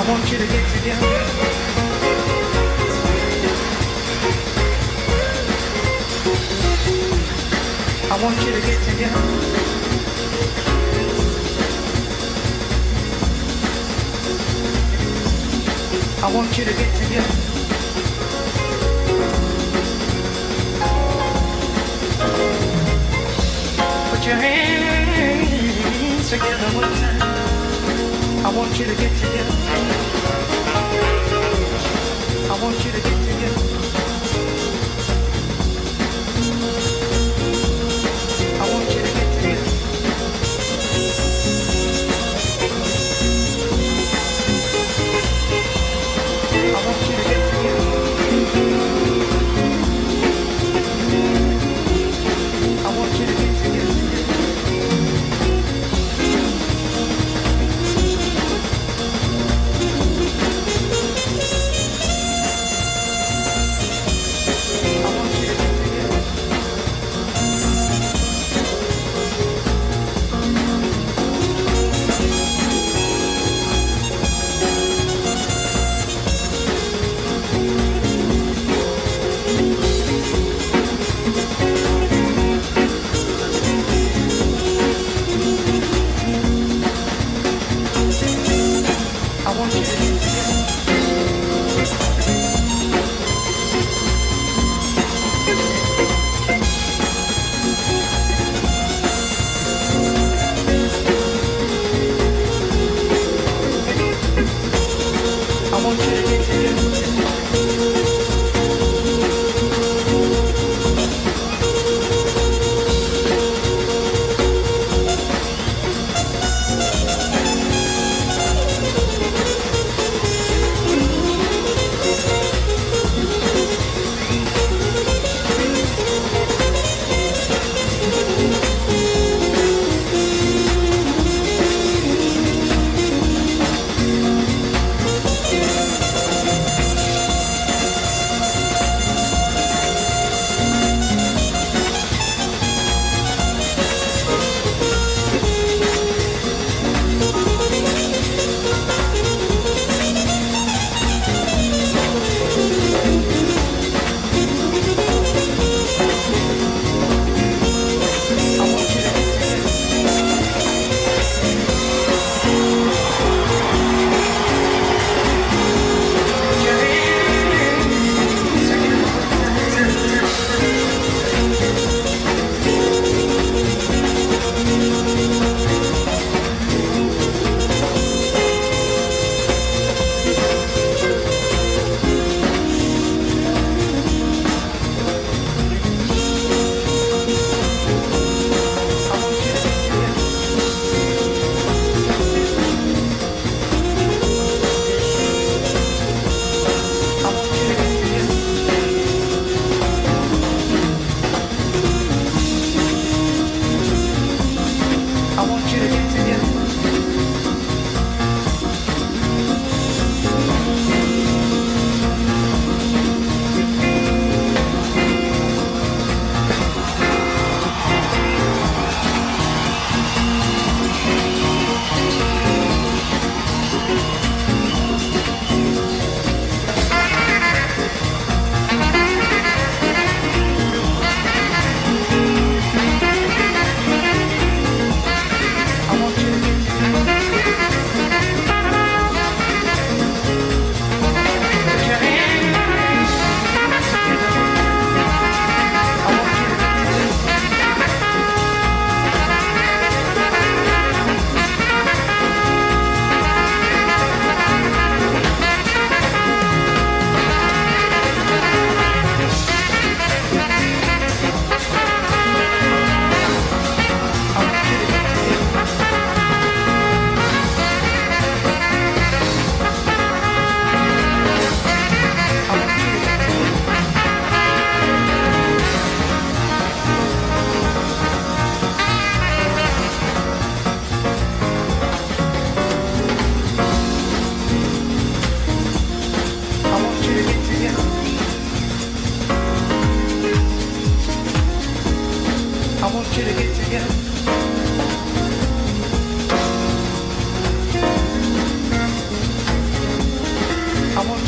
want you to get together. I want you to get together. I want you to get together. Put your hands together one time. I want you to get together. I want you to get together. I want you to get together. I want you to get together. I want you to get together.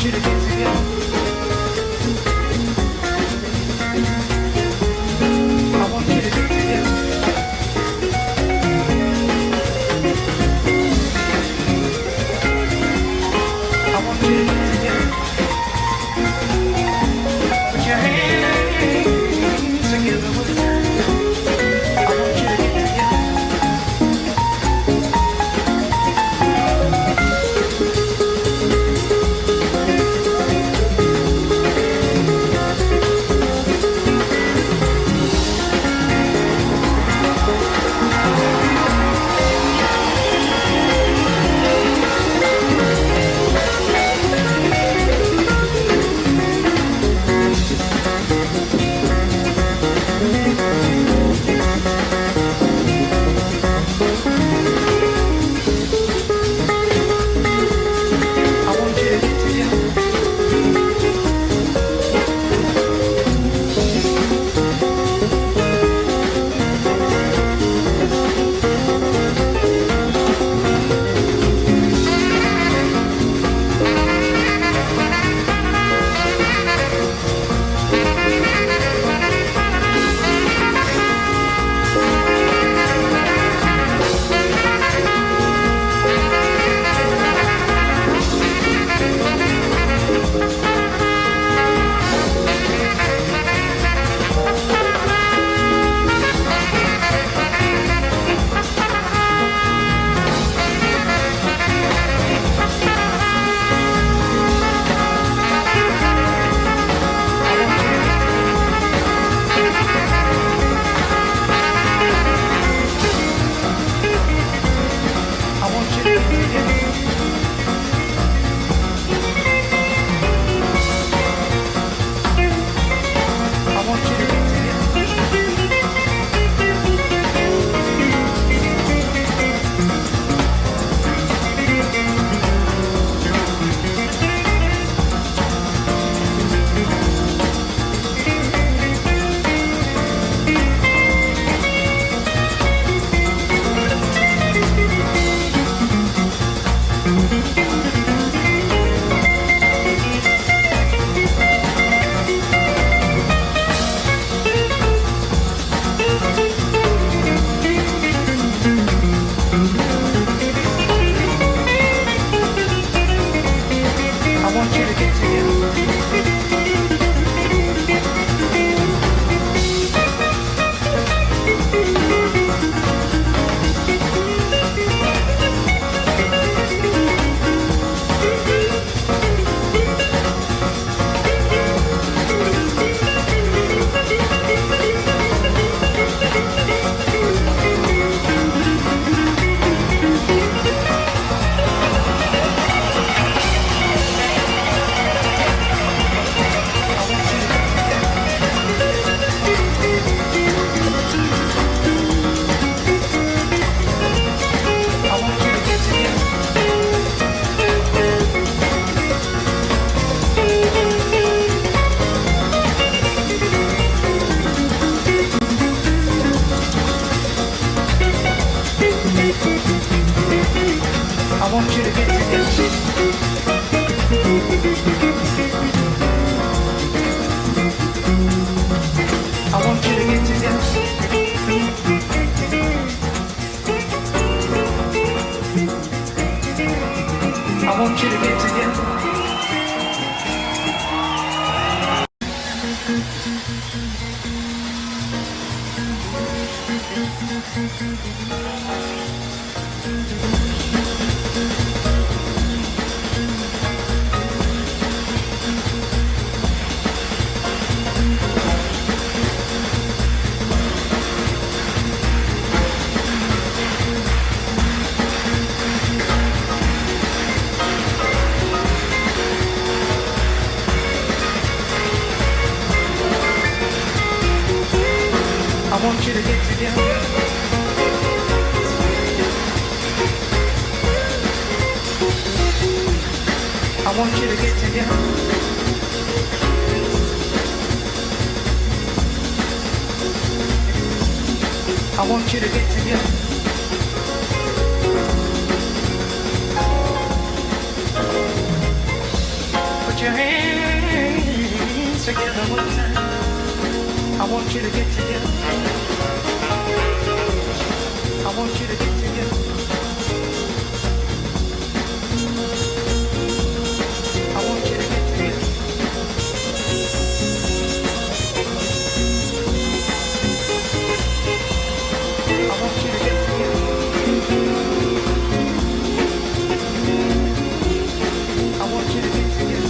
want you to get together. I want you to get together. I want you to get together. Put your hands together with me. I want you to get together. I want you to get together. I want you to get together. I want you to get together. Put your hands together one time. I want you to get together. I want you to get together. I want you to get together. I want you to get together. I want you to get together.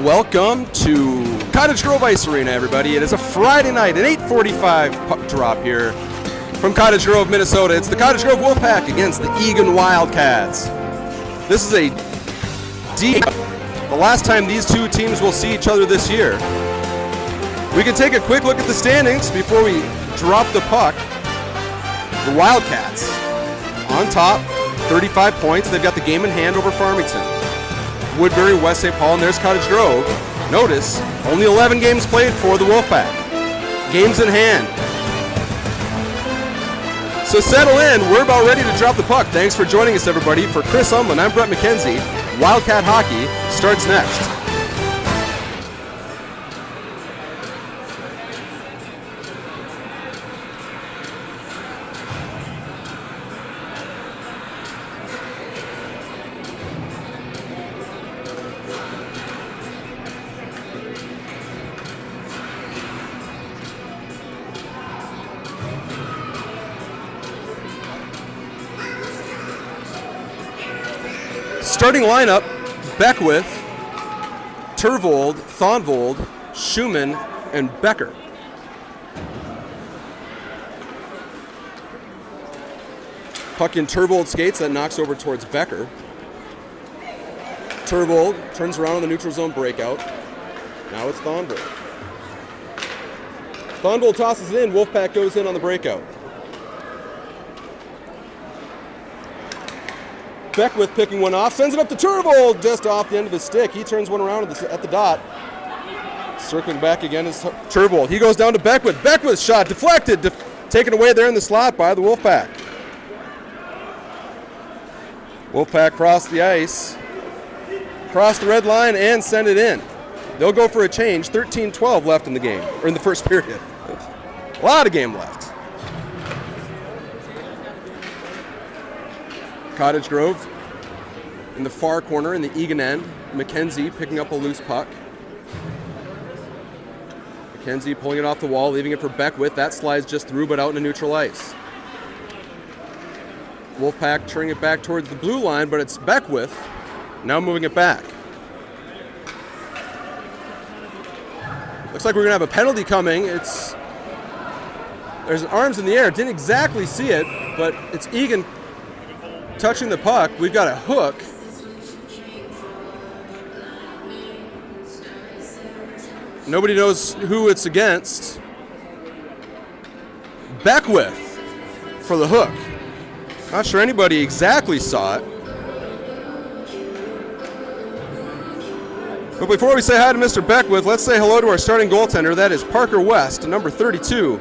Welcome to Cottage Grove Ice Arena, everybody. It is a Friday night, an 8:45 puck drop here from Cottage Grove, Minnesota. It's the Cottage Grove Wolfpack against the Eagan Wildcats. This is the last time these two teams will see each other this year. We can take a quick look at the standings before we drop the puck. The Wildcats on top, 35 points. They've got the game in hand over Farmington. Woodbury, West St. Paul, and there's Cottage Grove. Notice, only 11 games played for the Wolfpack. Games in hand. So settle in. We're about ready to drop the puck. Thanks for joining us, everybody. For Chris Umlin, I'm Brett MacKenzie. Wildcat Hockey starts next. starting lineup, Beckwith, Turvold, Thonvold, Schumann, and Becker. Puck in Turvold skates, that knocks over towards Becker. Turvold turns around on the neutral zone breakout. Now it's Thonvold. Thonvold tosses it in, Wolfpack goes in on the breakout. Beckwith picking one off, sends it up to Turvold, just off the end of his stick. He turns one around at the dot. Circling back again is Turvold. He goes down to Beckwith. Beckwith's shot deflected, taken away there in the slot by the Wolfpack. Wolfpack crossed the ice, crossed the red line, and send it in. They'll go for a change. 13-12 left in the game, or in the first period. A lot of game left. Cottage Grove in the far corner in the Eagan end. MacKenzie picking up a loose puck. MacKenzie pulling it off the wall, leaving it for Beckwith. That slides just through, but out into neutral ice. Wolfpack turning it back towards the blue line, but it's Beckwith now moving it back. Looks like we're going to have a penalty coming. There's arms in the air. Didn't exactly see it, but it's Eagan touching the puck. We've got a hook. Nobody knows who it's against. Beckwith for the hook. Not sure anybody exactly saw it. But before we say hi to Mr. Beckwith, let's say hello to our starting goaltender. That is Parker West, number 32,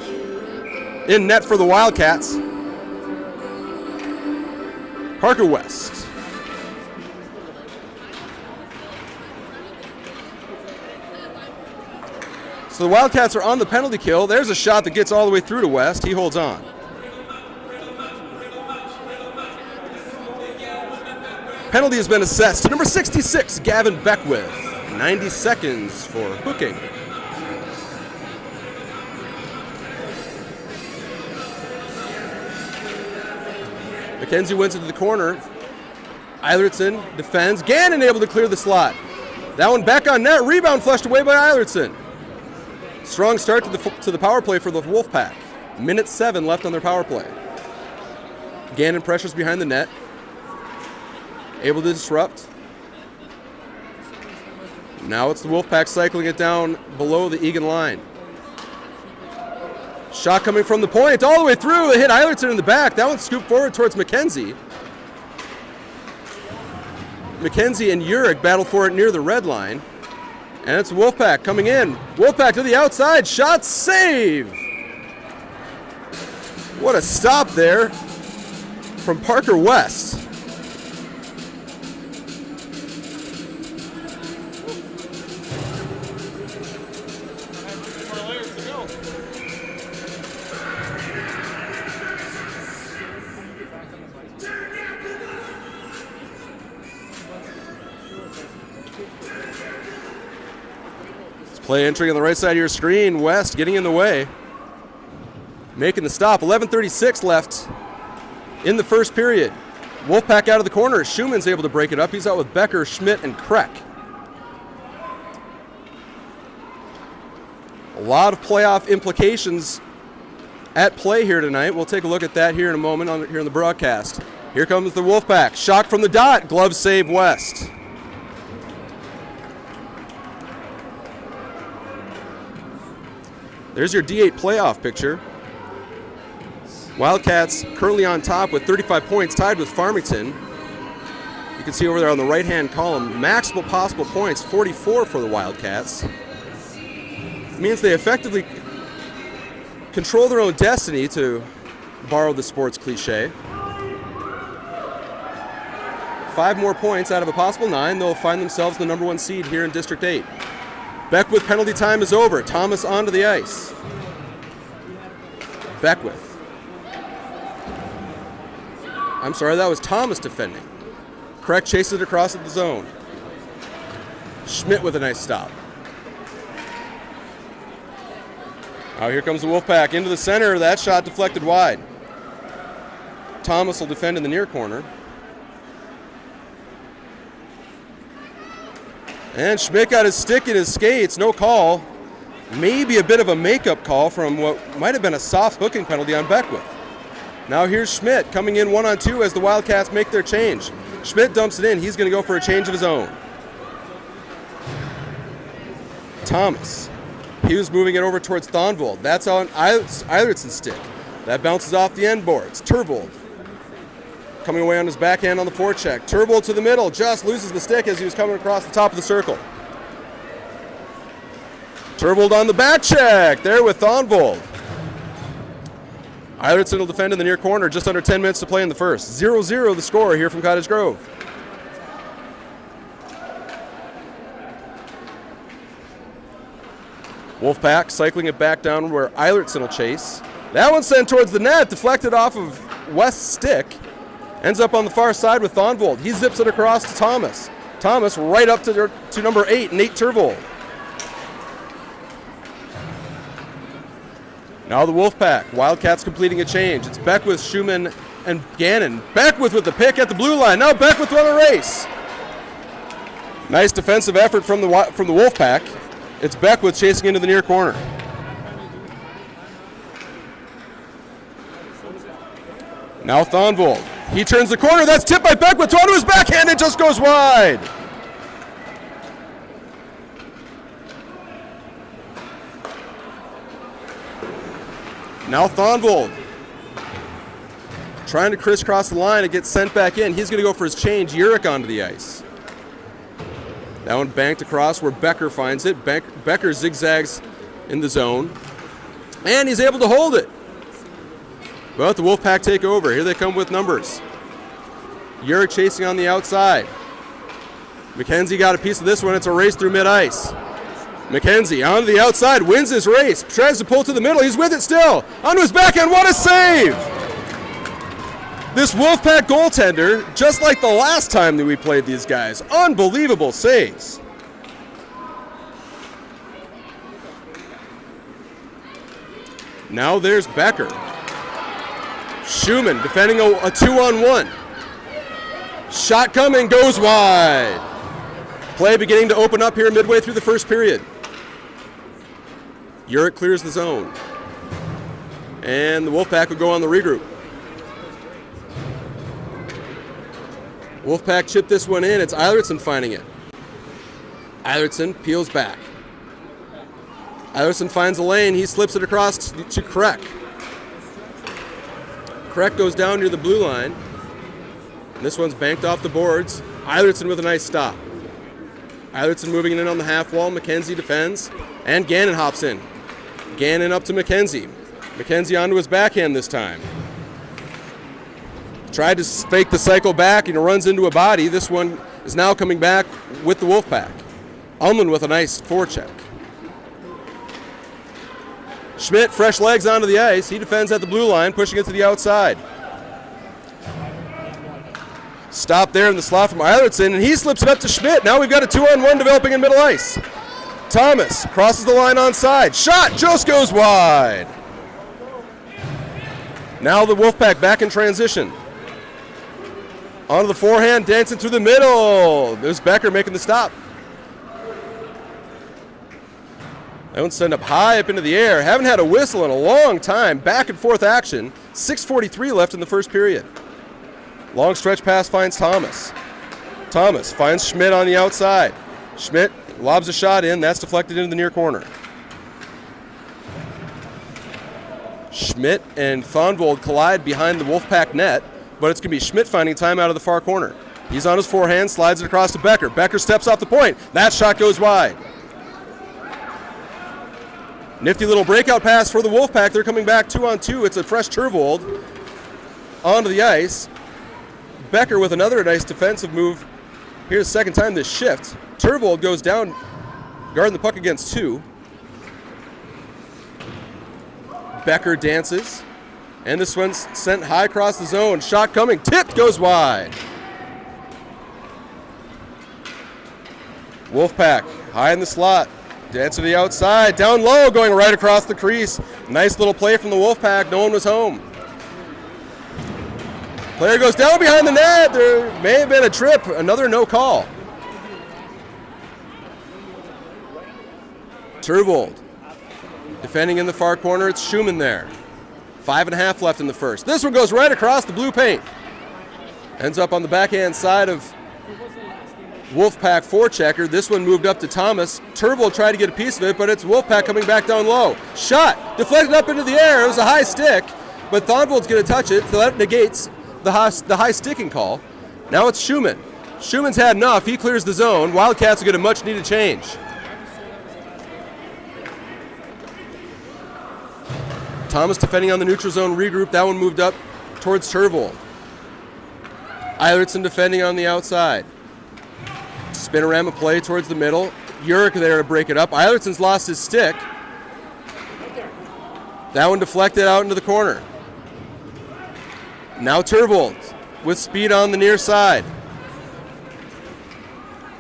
in net for the Wildcats. Parker West. So the Wildcats are on the penalty kill. There's a shot that gets all the way through to West. He holds on. Penalty has been assessed to number 66, Gavin Beckwith. 90 seconds for hooking. MacKenzie wins into the corner. Eilertson defends. Gannon able to clear the slot. That one back on net. Rebound flushed away by Eilertson. Strong start to the power play for the Wolfpack. Minute 7 left on their power play. Gannon pressures behind the net. Able to disrupt. Now it's the Wolfpack cycling it down below the Eagan line. Shot coming from the point all the way through. They hit Eilertson in the back. That one scooped forward towards MacKenzie. MacKenzie and Urick battle for it near the red line. And it's Wolfpack coming in. Wolfpack to the outside. Shot save. What a stop there from Parker West. Play entering on the right side of your screen. West getting in the way. Making the stop. 11:36 left in the first period. Wolfpack out of the corner. Schumann's able to break it up. He's out with Becker, Schmidt, and Krech. A lot of playoff implications at play here tonight. We'll take a look at that here in a moment here on the broadcast. Here comes the Wolfpack. Shot from the dot. Glove save West. There's your D8 playoff picture. Wildcats currently on top with 35 points, tied with Farmington. You can see over there on the right-hand column, maximal possible points, 44 for the Wildcats. It means they effectively control their own destiny, to borrow the sports cliche. 5 more points out of a possible 9. They'll find themselves the number 1 seed here in District 8. Beckwith penalty time is over. Thomas onto the ice. Beckwith. I'm sorry, that was Thomas defending. Krech chases it across at the zone. Schmidt with a nice stop. Now here comes the Wolfpack into the center. That shot deflected wide. Thomas will defend in the near corner. And Schmidt got his stick in his skates, no call. Maybe a bit of a makeup call from what might have been a soft hooking penalty on Beckwith. Now here's Schmidt coming in 1-on-2 as the Wildcats make their change. Schmidt dumps it in. He's going to go for a change of his own. Thomas. He was moving it over towards Thonvold. That's on Eilertson's stick. That bounces off the end boards. Turvold coming away on his backhand on the forecheck. Turvold to the middle. Just loses the stick as he was coming across the top of the circle. Turvold on the back check. There with Thonvold. Eilertson will defend in the near corner. Just under 10 minutes to play in the first. 0-0 the score here from Cottage Grove. Wolfpack cycling it back down where Eilertson will chase. That one sent towards the net, deflected off of West's stick. Ends up on the far side with Thonvold. He zips it across to Thomas. Thomas right up to number 8, Nate Turvold. Now the Wolfpack. Wildcats completing a change. It's Beckwith, Schumann, and Gannon. Beckwith with the pick at the blue line. Now Beckwith on a race. Nice defensive effort from the Wolfpack. It's Beckwith chasing into the near corner. Now Thonvold. He turns the corner. That's tipped by Beckwith. Onto his backhand. It just goes wide. Now Thonvold. Trying to crisscross the line. It gets sent back in. He's going to go for his change. Urick onto the ice. That one banked across where Becker finds it. Becker zigzags in the zone. And he's able to hold it. But the Wolfpack take over. Here they come with numbers. Urick chasing on the outside. MacKenzie got a piece of this one. It's a race through mid-ice. MacKenzie onto the outside, wins his race, tries to pull to the middle. He's with it still. Onto his backhand. What a save! This Wolfpack goaltender, just like the last time that we played these guys, unbelievable saves. Now there's Becker. Schumann defending a 2-on-1. Shot coming, goes wide. Play beginning to open up here midway through the first period. Urick clears the zone. And the Wolfpack will go on the regroup. Wolfpack chipped this one in. It's Eilertson finding it. Eilertson peels back. Eilertson finds a lane. He slips it across to Krech. Krech goes down near the blue line. And this one's banked off the boards. Eilertson with a nice stop. Eilertson moving it in on the half wall. MacKenzie defends. And Gannon hops in. Gannon up to MacKenzie. MacKenzie onto his backhand this time. Tried to fake the cycle back and runs into a body. This one is now coming back with the Wolfpack. Ullman with a nice forecheck. Schmidt, fresh legs onto the ice. He defends at the blue line, pushing it to the outside. Stop there in the slot from Eilertson, and he slips it up to Schmidt. Now we've got a 2-on-1 developing in middle ice. Thomas crosses the line onside. Shot just goes wide. Now the Wolfpack back in transition. Onto the forehand, dancing through the middle. There's Becker making the stop. That one sent up high up into the air. Haven't had a whistle in a long time. Back and forth action. 6:43 left in the first period. Long stretch pass finds Thomas. Thomas finds Schmidt on the outside. Schmidt lobs a shot in. That's deflected into the near corner. Schmidt and Thonvold collide behind the Wolfpack net, but it's going to be Schmidt finding time out of the far corner. He's on his forehand, slides it across to Becker. Becker steps off the point. That shot goes wide. Nifty little breakout pass for the Wolfpack. They're coming back 2-on-2. It's a fresh Turvold onto the ice. Becker with another nice defensive move. Here's the second time this shift. Turvold goes down, guarding the puck against 2. Becker dances. And this one's sent high across the zone. Shot coming. Tipped, goes wide. Wolfpack high in the slot. Dance to the outside. Down low, going right across the crease. Nice little play from the Wolfpack. No one was home. Player goes down behind the net. There may have been a trip. Another no call. Turvold. Defending in the far corner, it's Schumann there. 5.5 left in the first. This one goes right across the blue paint. Ends up on the backhand side of Wolfpack forechecker. This one moved up to Thomas. Turvold tried to get a piece of it, but it's Wolfpack coming back down low. Shot, deflected up into the air. It was a high stick, but Thonvold's going to touch it, so that negates the high sticking call. Now it's Schumann. Schumann's had enough. He clears the zone. Wildcats will get a much-needed change. Thomas defending on the neutral zone regroup. That one moved up towards Turvold. Eilertson defending on the outside. Spinorama play towards the middle. Urick there to break it up. Eilertson's lost his stick. That one deflected out into the corner. Now Turvold with speed on the near side.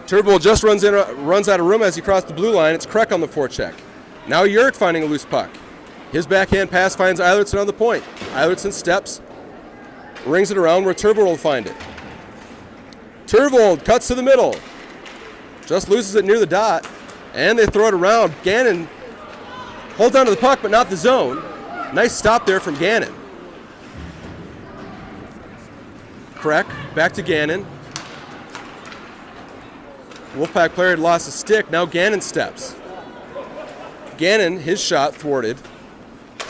Turvold just runs out of room as he crossed the blue line. It's Krech on the forecheck. Now Urick finding a loose puck. His backhand pass finds Eilertson on the point. Eilertson steps, rings it around where Turvold will find it. Turvold cuts to the middle. Just loses it near the dot, and they throw it around. Gannon holds onto the puck, but not the zone. Nice stop there from Gannon. Krech back to Gannon. Wolfpack player had lost a stick. Now Gannon steps. Gannon, his shot thwarted.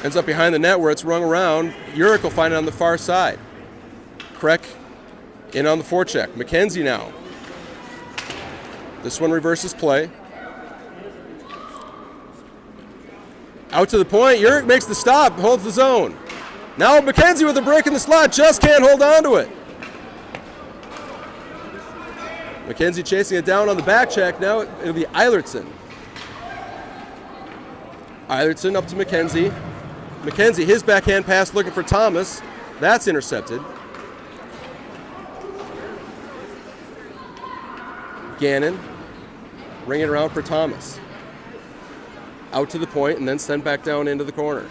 Ends up behind the net where it's rung around. Urick will find it on the far side. Krech in on the forecheck. MacKenzie now. This one reverses play. Out to the point. Urick makes the stop, holds the zone. Now MacKenzie with a break in the slot, just can't hold on to it. MacKenzie chasing it down on the back check. Now it'll be Eilertson. Eilertson up to MacKenzie. MacKenzie, his backhand pass looking for Thomas. That's intercepted. Gannon, ring it around for Thomas. Out to the point and then sent back down into the corner.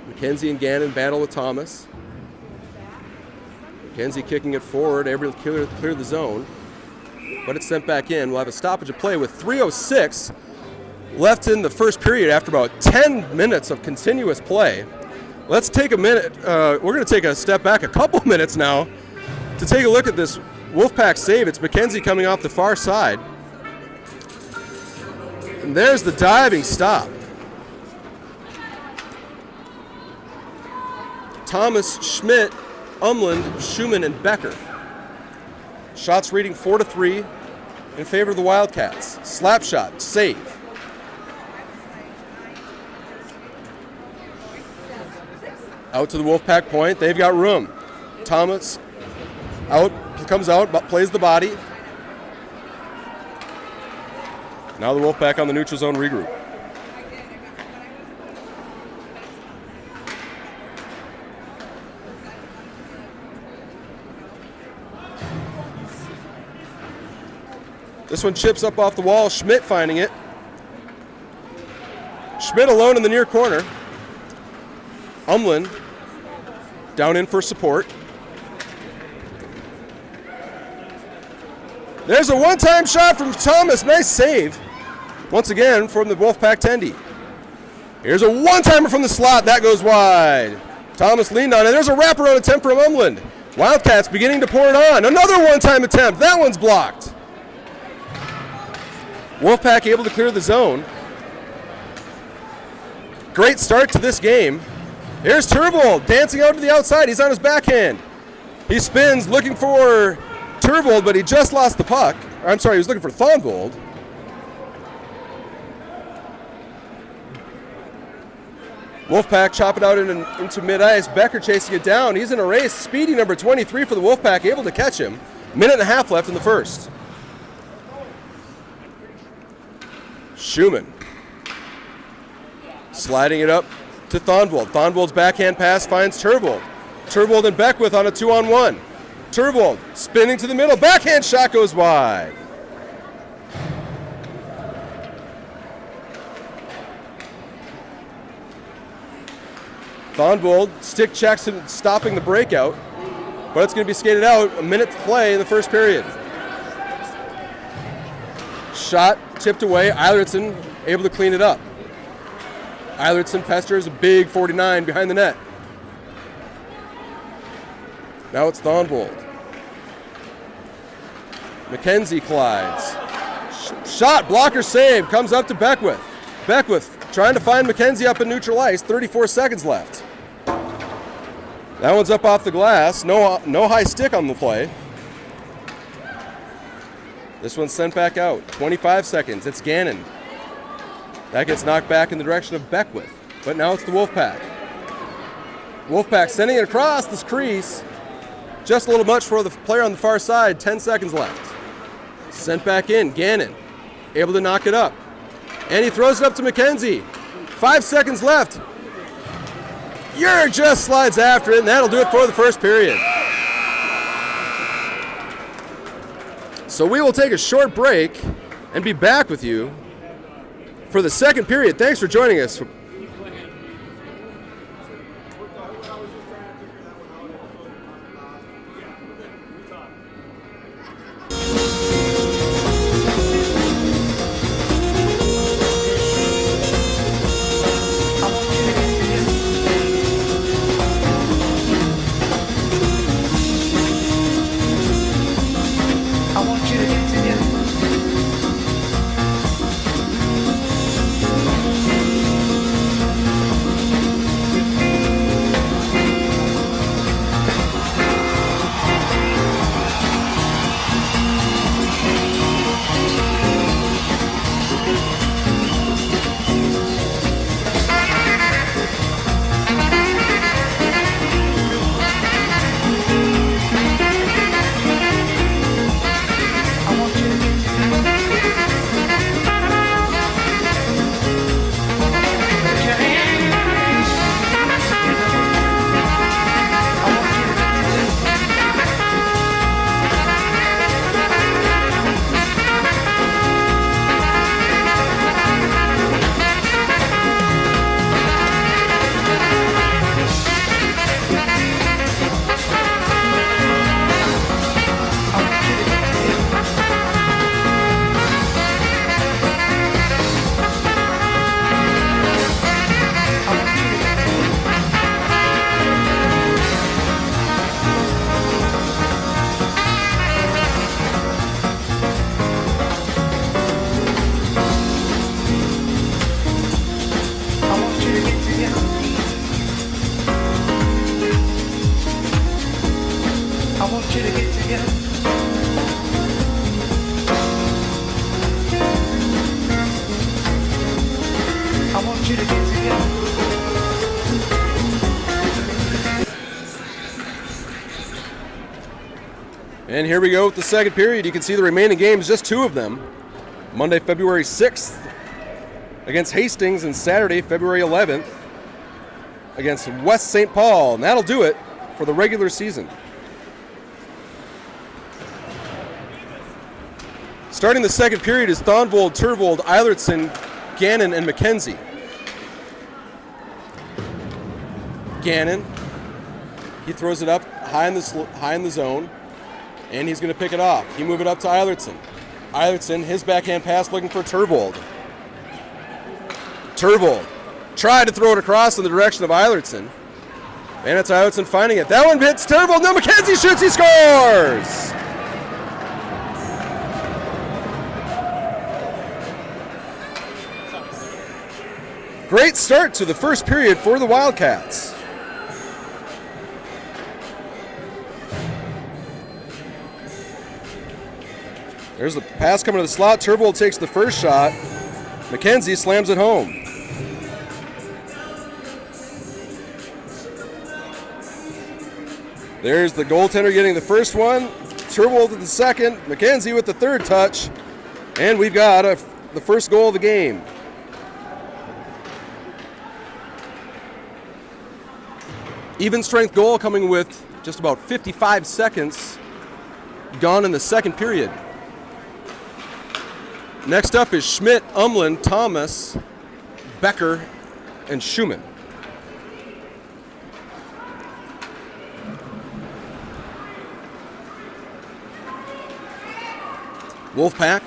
MacKenzie and Gannon battle with Thomas. MacKenzie kicking it forward, able to clear the zone. But it's sent back in. We'll have a stoppage of play with 3:06 left in the first period after about 10 minutes of continuous play. Let's take a minute. We're going to take a step back a couple minutes now to take a look at this Wolfpack save. It's MacKenzie coming off the far side. And there's the diving stop. Thomas, Schmidt, Umland, Schumann, and Becker. Shots reading 4-3 in favor of the Wildcats. Slap shot, save. Out to the Wolfpack point. They've got room. Thomas comes out, plays the body. Now the Wolfpack on the neutral zone regroup. This one chips up off the wall. Schmidt finding it. Schmidt alone in the near corner. Umland down in for support. There's a one-time shot from Thomas. Nice save. Once again from the Wolfpack tendy. Here's a one-timer from the slot. That goes wide. Thomas leaned on it. There's a wraparound attempt from Umland. Wildcats beginning to pour it on. Another one-time attempt. That one's blocked. Wolfpack able to clear the zone. Great start to this game. Here's Turvold dancing out to the outside. He's on his backhand. He spins looking for Turvold, but he just lost the puck. I'm sorry, he was looking for Thonvold. Wolfpack chop it out into mid-ice. Becker chasing it down. He's in a race. Speedy number 23 for the Wolfpack, able to catch him. Minute and a half left in the first. Schumann sliding it up to Thonvold. Thonvold's backhand pass finds Turvold. Turvold and Beckwith on a 2-on-1. Turvold spinning to the middle. Backhand shot goes wide. Thonvold stick checks and stopping the breakout, but it's going to be skated out. A minute to play in the first period. Shot tipped away. Eilertson able to clean it up. Eilertson pesters a big 49 behind the net. Now it's Turvold. MacKenzie collides. Shot, blocker save, comes up to Beckwith. Beckwith trying to find MacKenzie up in neutral ice, 34 seconds left. That one's up off the glass, no high stick on the play. This one's sent back out, 25 seconds, it's Gannon. That gets knocked back in the direction of Beckwith, but now it's the Wolfpack. Wolfpack sending it across this crease. Just a little much for the player on the far side, 10 seconds left. Sent back in, Gannon, able to knock it up. And he throws it up to MacKenzie. 5 seconds left. Urick just slides after it, and that'll do it for the first period. So we will take a short break and be back with you for the second period. Thanks for joining us. And here we go with the second period. You can see the remaining games, just two of them. Monday, February 6th against Hastings, and Saturday, February 11th against West St. Paul. And that'll do it for the regular season. Starting the second period is Turvold, Eilertson, Gannon, and MacKenzie. Gannon, he throws it up high in the zone, and he's going to pick it off. He move it up to Eilertson. Eilertson, his backhand pass looking for Turvold. Turvold tried to throw it across in the direction of Eilertson, and it's Eilertson finding it. That one hits Turvold. No, MacKenzie shoots, he scores! Great start to the first period for the Wildcats. There's the pass coming to the slot. Turvold takes the first shot. MacKenzie slams it home. There's the goaltender getting the first one. Turvold with the second. MacKenzie with the third touch. And we've got the first goal of the game. Even strength goal coming with just about 55 seconds gone in the second period. Next up is Schmidt, Umland, Thomas, Becker, and Schumann. Wolfpack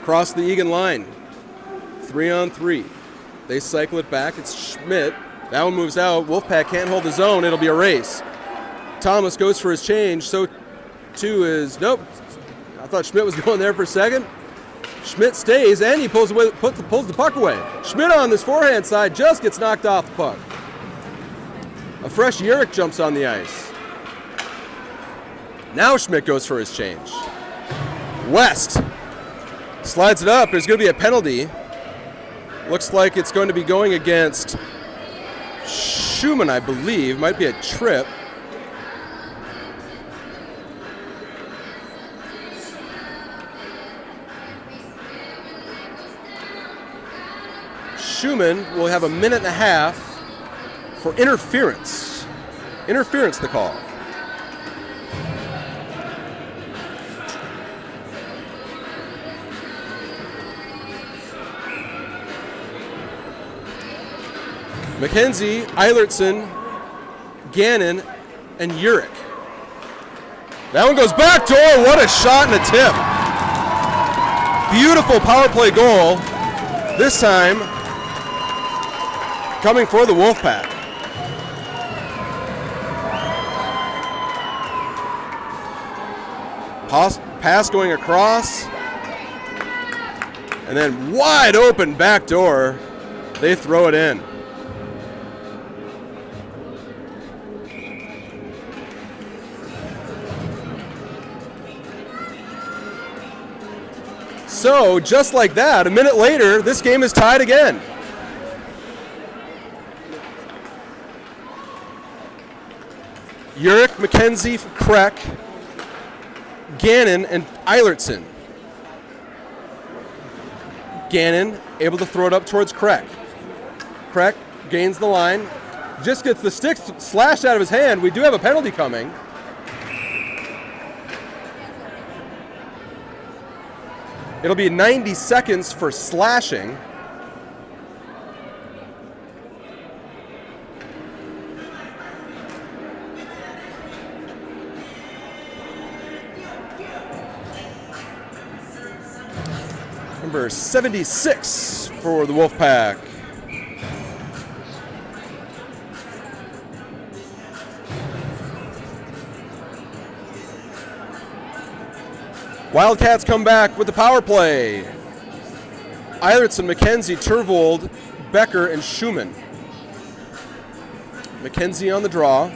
across the Eagan line. 3-on-3. They cycle it back. It's Schmidt. That one moves out. Wolfpack can't hold the zone. It'll be a race. Thomas goes for his change. So too is, nope. I thought Schmidt was going there for a second. Schmidt stays, and he pulls the puck away. Schmidt on this forehand side just gets knocked off the puck. A fresh Urick jumps on the ice. Now Schmidt goes for his change. West slides it up. There's going to be a penalty. Looks like it's going to be going against Schumann, I believe. Might be a trip. Schumann will have a minute and a half for interference. Interference, the call. MacKenzie, Eilertson, Gannon, and Urick. That one goes back door. What a shot and a tip. Beautiful power play goal. This time coming for the Wolfpack. Pass going across. And then wide open back door. They throw it in. So, just like that, a minute later, this game is tied again. Urick, MacKenzie, Krech, Gannon, and Eilertson. Gannon able to throw it up towards Krech. Krech gains the line, just gets the stick slashed out of his hand. We do have a penalty coming. It'll be 90 seconds for slashing. Number 76 for the Wolfpack. Wildcats come back with the power play. Eilertson, MacKenzie, Turvold, Becker, and Schumann. MacKenzie on the draw.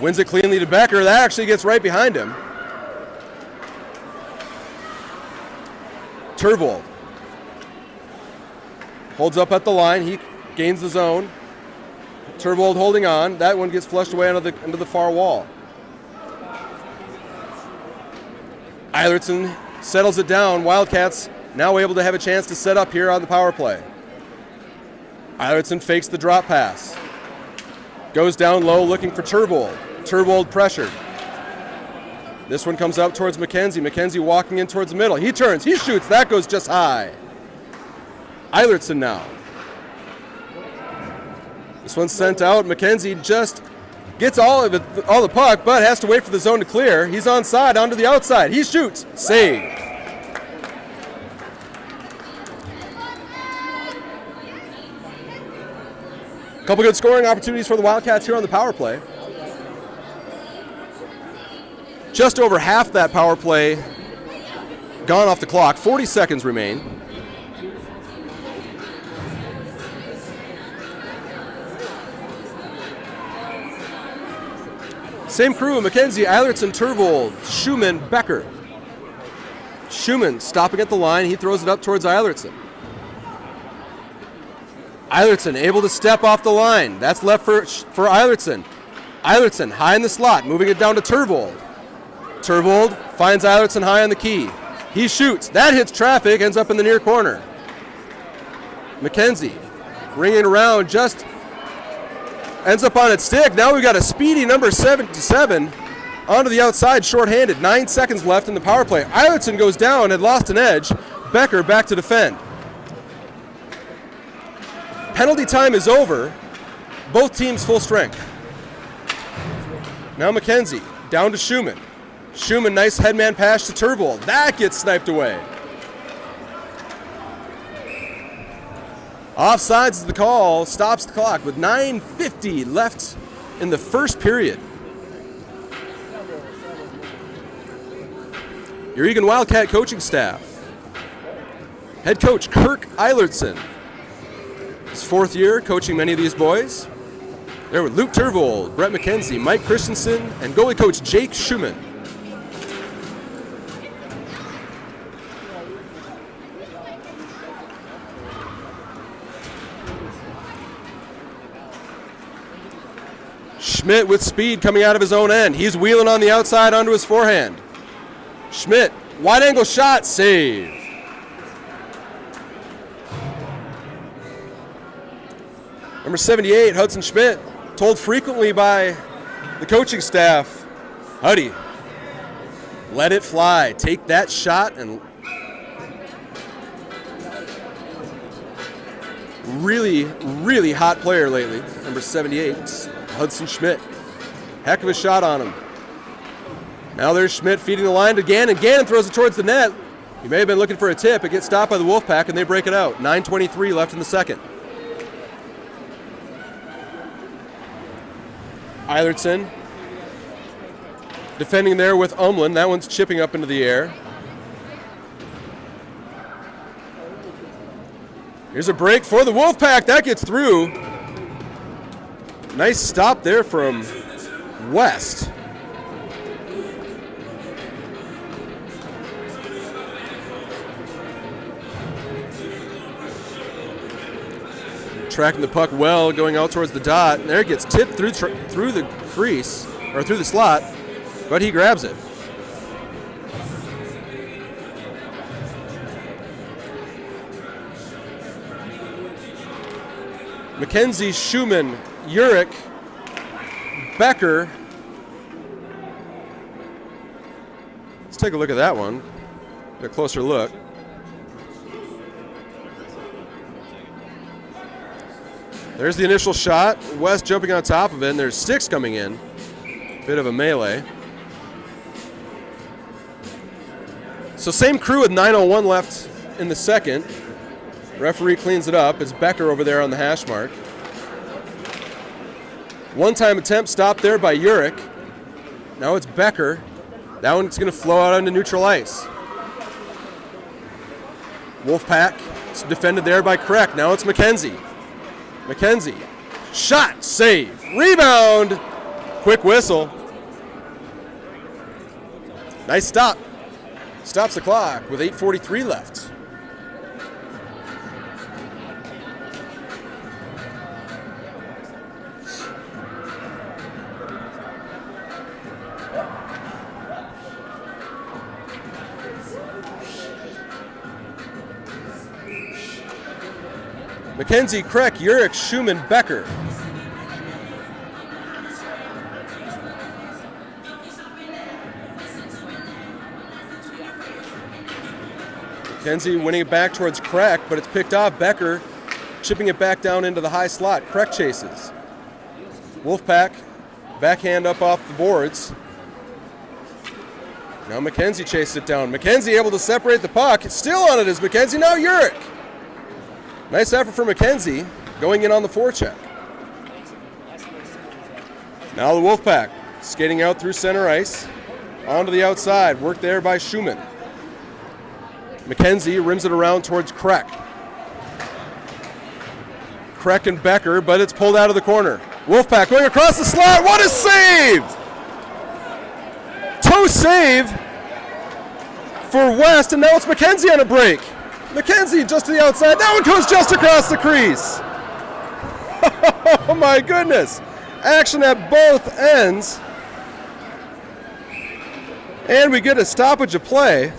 Wins it cleanly to Becker. That actually gets right behind him. Turvold holds up at the line. He gains the zone. Turvold holding on. That one gets flushed away into the far wall. Eilertson settles it down. Wildcats now able to have a chance to set up here on the power play. Eilertson fakes the drop pass. Goes down low looking for Turvold. Turvold pressured. This one comes up towards MacKenzie. MacKenzie walking in towards the middle. He turns. He shoots. That goes just high. Eilertson now. This one's sent out. MacKenzie just gets all the puck, but has to wait for the zone to clear. He's onside, onto the outside. He shoots. Save. Couple good scoring opportunities for the Wildcats here on the power play. Just over half that power play gone off the clock. 40 seconds remain. Same crew, MacKenzie, Eilertson, Turvold, Schumann, Becker. Schumann stopping at the line. He throws it up towards Eilertson. Eilertson able to step off the line. That's left for Eilertson. Eilertson high in the slot, moving it down to Turvold. Turvold finds Eilertson high on the key. He shoots. That hits traffic, ends up in the near corner. MacKenzie ringing around, just ends up on its stick. Now we've got a speedy number 77 onto the outside, shorthanded. 9 seconds left in the power play. Eilertson goes down, had lost an edge. Becker back to defend. Penalty time is over. Both teams full strength. Now MacKenzie down to Schumann. Schumann, nice headman pass to Turvold. That gets sniped away. Offsides is the call, stops the clock with 9:50 left in the first period. Your Eagan Wildcat coaching staff. Head coach Kirk Eilertson. His 4th year coaching many of these boys. There with Luke Turvold, Brett MacKenzie, Mike Christensen, and goalie coach Jake Schumann. Schmidt with speed coming out of his own end. He's wheeling on the outside onto his forehand. Schmidt, wide angle shot, save. Number 78, Hudson Schmidt, told frequently by the coaching staff, Huddy, let it fly. Take that shot and really, really hot player lately. Number 78, Hudson Schmidt. Heck of a shot on him. Now there's Schmidt feeding the line to Gannon. Gannon throws it towards the net. He may have been looking for a tip. It gets stopped by the Wolfpack, and they break it out. 9:23 left in the second. Eilertson defending there with Umlin. That one's chipping up into the air. Here's a break for the Wolfpack. That gets through. Nice stop there from West. Tracking the puck well, going out towards the dot. And there it gets tipped through the crease, or through the slot, but he grabs it. MacKenzie, Schumann, Urick, Becker. Let's take a look at that one. Get a closer look. There's the initial shot. West jumping on top of it, and there's sticks coming in. Bit of a melee. So same crew with 9:01 left in the second. Referee cleans it up. It's Becker over there on the hash mark. One-time attempt stopped there by Urick. Now it's Becker. That one's going to flow out onto neutral ice. Wolfpack. It's defended there by Krech. Now it's MacKenzie. MacKenzie. Shot. Save. Rebound. Quick whistle. Nice stop. Stops the clock with 8:43 left. MacKenzie, Krech, Urick, Schumann, Becker. MacKenzie winning it back towards Krech, but it's picked off. Becker chipping it back down into the high slot. Krech chases. Wolfpack, backhand up off the boards. Now MacKenzie chases it down. MacKenzie able to separate the puck. Still on it is MacKenzie. Now Urick. Nice effort for MacKenzie, going in on the forecheck. Now the Wolfpack, skating out through center ice, onto the outside, worked there by Schumann. MacKenzie rims it around towards Krech. Krech and Becker, but it's pulled out of the corner. Wolfpack going across the slot, what a save! Toe save for West, and now it's MacKenzie on a break. MacKenzie just to the outside. That one goes just across the crease. Oh my goodness. Action at both ends. And we get a stoppage of play.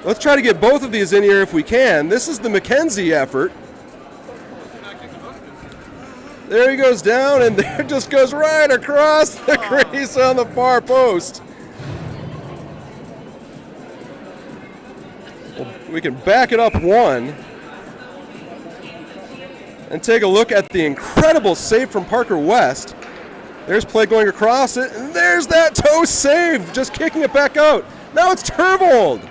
Let's try to get both of these in here if we can. This is the MacKenzie effort. There he goes down, and there just goes right across the crease on the far post. We can back it up one and take a look at the incredible save from Parker West. There's play going across it, and there's that toe save, just kicking it back out. Now it's Turvold.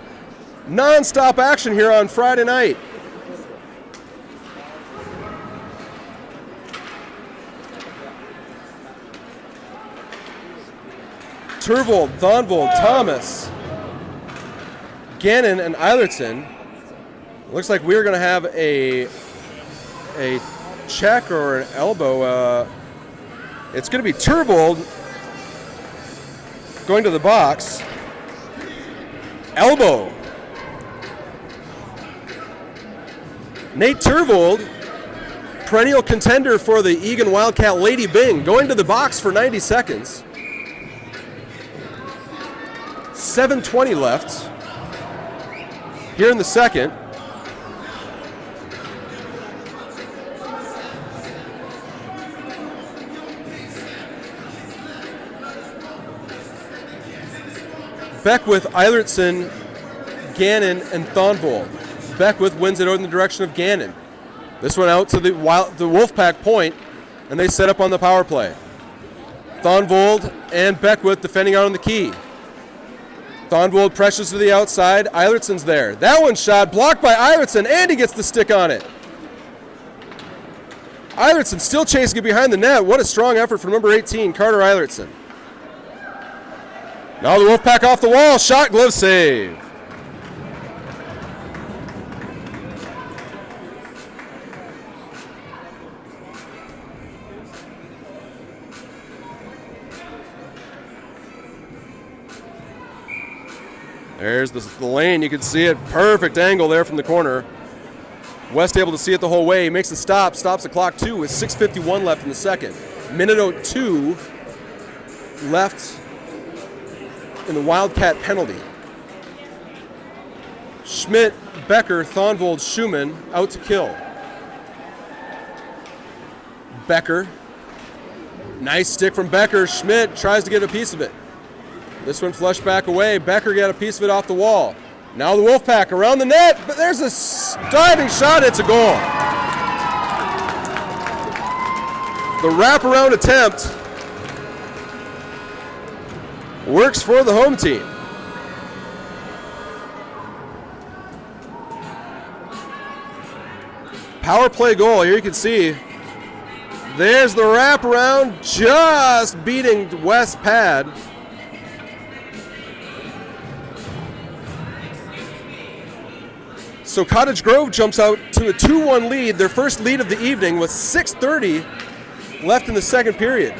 Non-stop action here on Friday night. Turvold, Thonvold, Thomas, Gannon, and Eilertson. Looks like we're going to have a check or an elbow. It's going to be Turvold going to the box. Elbow. Nate Turvold, perennial contender for the Eagan Wildcat Lady Bing, going to the box for 90 seconds. 7:20 left here in the second. Beckwith, Eilertson, Gannon, and Thonvold. Beckwith wins it over in the direction of Gannon. This one out to the Wolfpack point, and they set up on the power play. Thonvold and Beckwith defending out on the key. Thonvold pressures to the outside. Eilertson's there. That one shot blocked by Eilertson, and he gets the stick on it. Eilertson still chasing it behind the net. What a strong effort from number 18, Carter Eilertson. Now the Wolfpack off the wall. Shot, glove save. There's the lane. You can see it. Perfect angle there from the corner. West able to see it the whole way. He makes the stop. Stops the clock, too, with 6:51 left in the second. Minute 02 left in the Wildcat penalty. Schmidt, Becker, Thonvold, Schumann out to kill. Becker. Nice stick from Becker. Schmidt tries to get a piece of it. This one flushed back away. Becker got a piece of it off the wall. Now the Wolfpack around the net, but there's a diving shot. It's a goal. The wraparound attempt works for the home team. Power play goal. Here you can see. There's the wraparound, just beating West pad. So Cottage Grove jumps out to a 2-1 lead, their first lead of the evening with 6:30 left in the second period.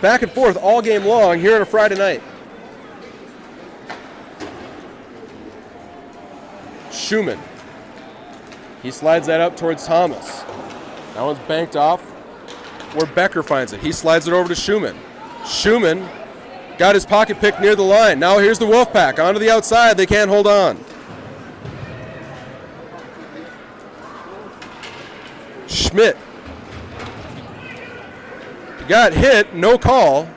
Back and forth all game long here on a Friday night. Schumann. He slides that up towards Thomas. That one's banked off where Becker finds it. He slides it over to Schumann. Schumann got his pocket pick near the line. Now here's the Wolfpack. Onto the outside. They can't hold on. Schmidt. Got hit. No call.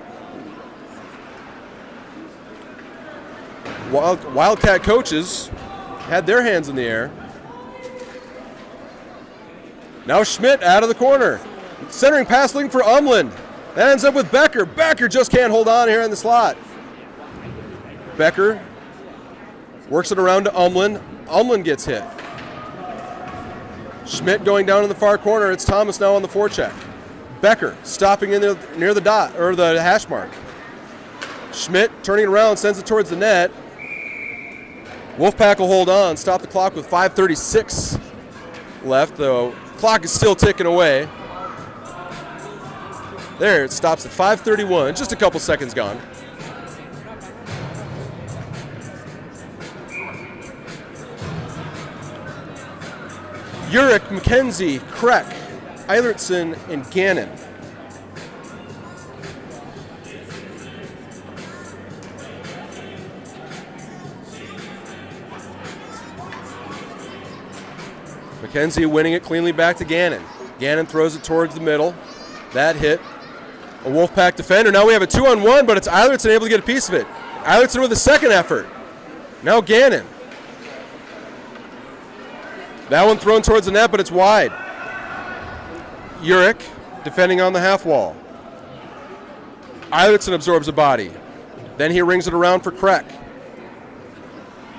Wildcat coaches had their hands in the air. Now Schmidt out of the corner. Centering pass looking for Umland. That ends up with Becker. Becker just can't hold on here in the slot. Becker works it around to Umland. Umland gets hit. Schmidt going down in the far corner. It's Thomas now on the forecheck. Becker stopping in there near the dot or the hash mark. Schmidt turning it around, sends it towards the net. Wolfpack will hold on, stop the clock with 5:36 left. The clock is still ticking away. There, it stops at 5:31, just a couple seconds gone. Urick, MacKenzie, Krech, Eilertson, and Gannon. MacKenzie winning it cleanly back to Gannon. Gannon throws it towards the middle. That hit a Wolfpack defender. Now we have a 2-on-1, but it's Eilertson able to get a piece of it. Eilertson with a second effort. Now Gannon. That one thrown towards the net, but it's wide. Urick defending on the half wall. Eilertson absorbs a body. Then he rings it around for Krech.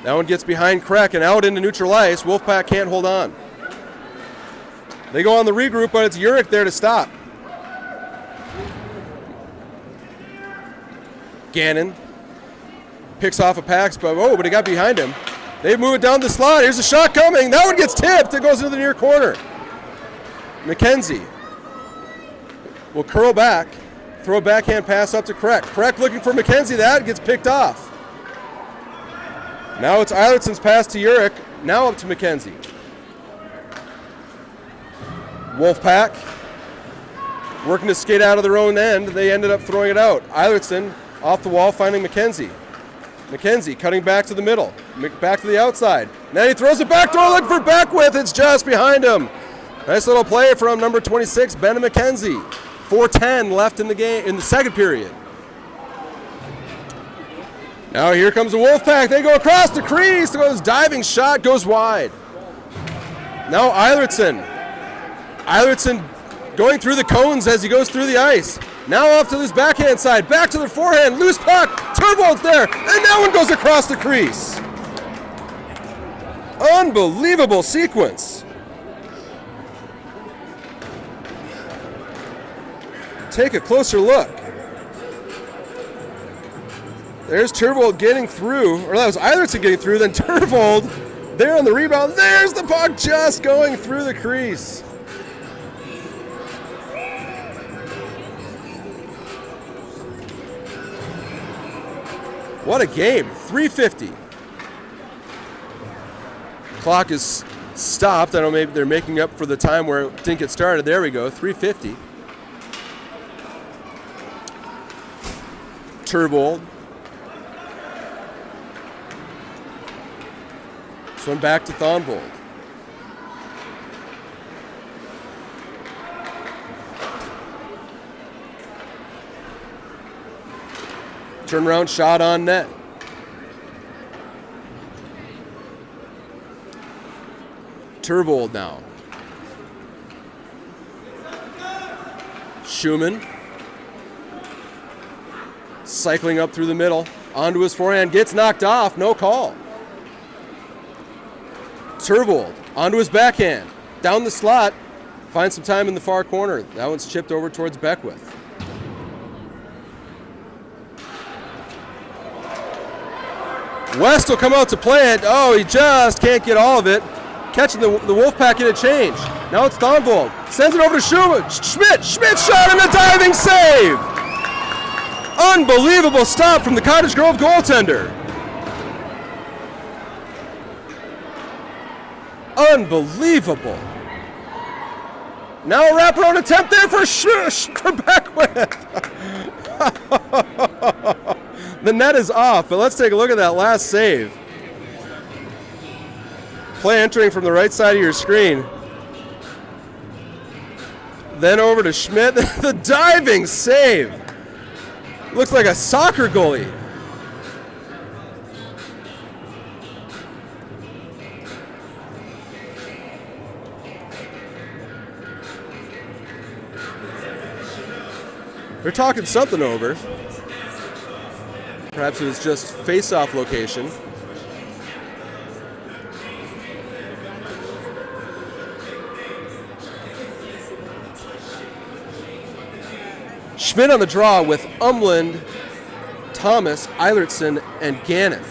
That one gets behind Krech and out into neutral ice. Wolfpack can't hold on. They go on the regroup, but it's Urick there to stop. Gannon picks off a pack, but he got behind him. They move it down the slot. Here's a shot coming. That one gets tipped. It goes into the near corner. MacKenzie will curl back, throw a backhand pass up to Krech. Krech looking for MacKenzie. That gets picked off. Now it's Eilertson's pass to Urick. Now up to MacKenzie. Wolfpack working to skate out of their own end. They ended up throwing it out. Eilertson off the wall, finding MacKenzie. MacKenzie cutting back to the middle, back to the outside. Now he throws it back door, looking for Beckwith. It's just behind him. Nice little play from number 26, Ben MacKenzie. 4:10 left in the game, in the second period. Now here comes the Wolfpack. They go across the crease. Goes diving shot, goes wide. Now Eilertson. Eilertson going through the cones as he goes through the ice. Now off to his backhand side, back to the forehand, loose puck, Turvold's there, and that one goes across the crease. Unbelievable sequence. Take a closer look. There's Turvold getting through, or that was Eilertson getting through, then Turvold there on the rebound. There's the puck just going through the crease. What a game, 3:50. Clock is stopped. I don't know, maybe they're making up for the time where it didn't get started. There we go, 3:50. Turvold. Swim back to Thonvold. Turnaround shot on net. Turvold now. Schumann. Cycling up through the middle. Onto his forehand. Gets knocked off. No call. Turvold. Onto his backhand. Down the slot. Finds some time in the far corner. That one's chipped over towards Beckwith. West will come out to play it. Oh, he just can't get all of it. Catching the Wolfpack in a change. Now it's Thonvold. Sends it over to Schumann. Schmidt shot and a diving save. Unbelievable stop from the Cottage Grove goaltender. Unbelievable. Now a wraparound attempt there for Beckwith. The net is off, but let's take a look at that last save. Play entering from the right side of your screen. Then over to Schmidt. The diving save. Looks like a soccer goalie. They're talking something over. Perhaps it was just face-off location. Schmidt on the draw with Umland, Thomas, Eilertson, and Gannon.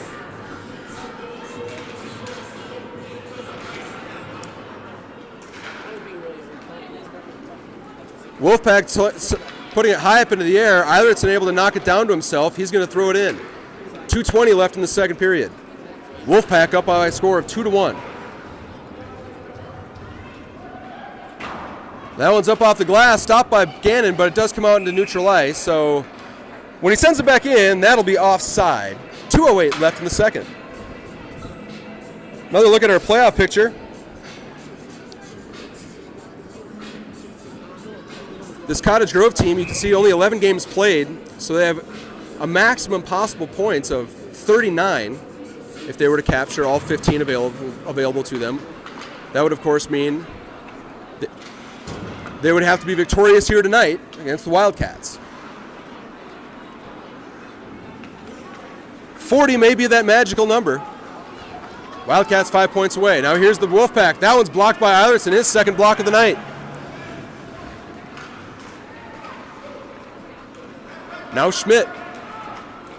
Wolfpack putting it high up into the air. Eilertson able to knock it down to himself. He's going to throw it in. 2:20 left in the second period. Wolfpack up by a score of 2-1. That one's up off the glass, stopped by Gannon, but it does come out into neutral ice. So when he sends it back in, that'll be offside. 2:08 left in the second. Another look at our playoff picture. This Cottage Grove team, you can see only 11 games played, so they have a maximum possible points of 39 if they were to capture all 15 available to them. That would, of course, mean they would have to be victorious here tonight against the Wildcats. 40 may be that magical number. Wildcats 5 points away. Now here's the Wolfpack. That one's blocked by Eilertson, his second block of the night. Now Schmidt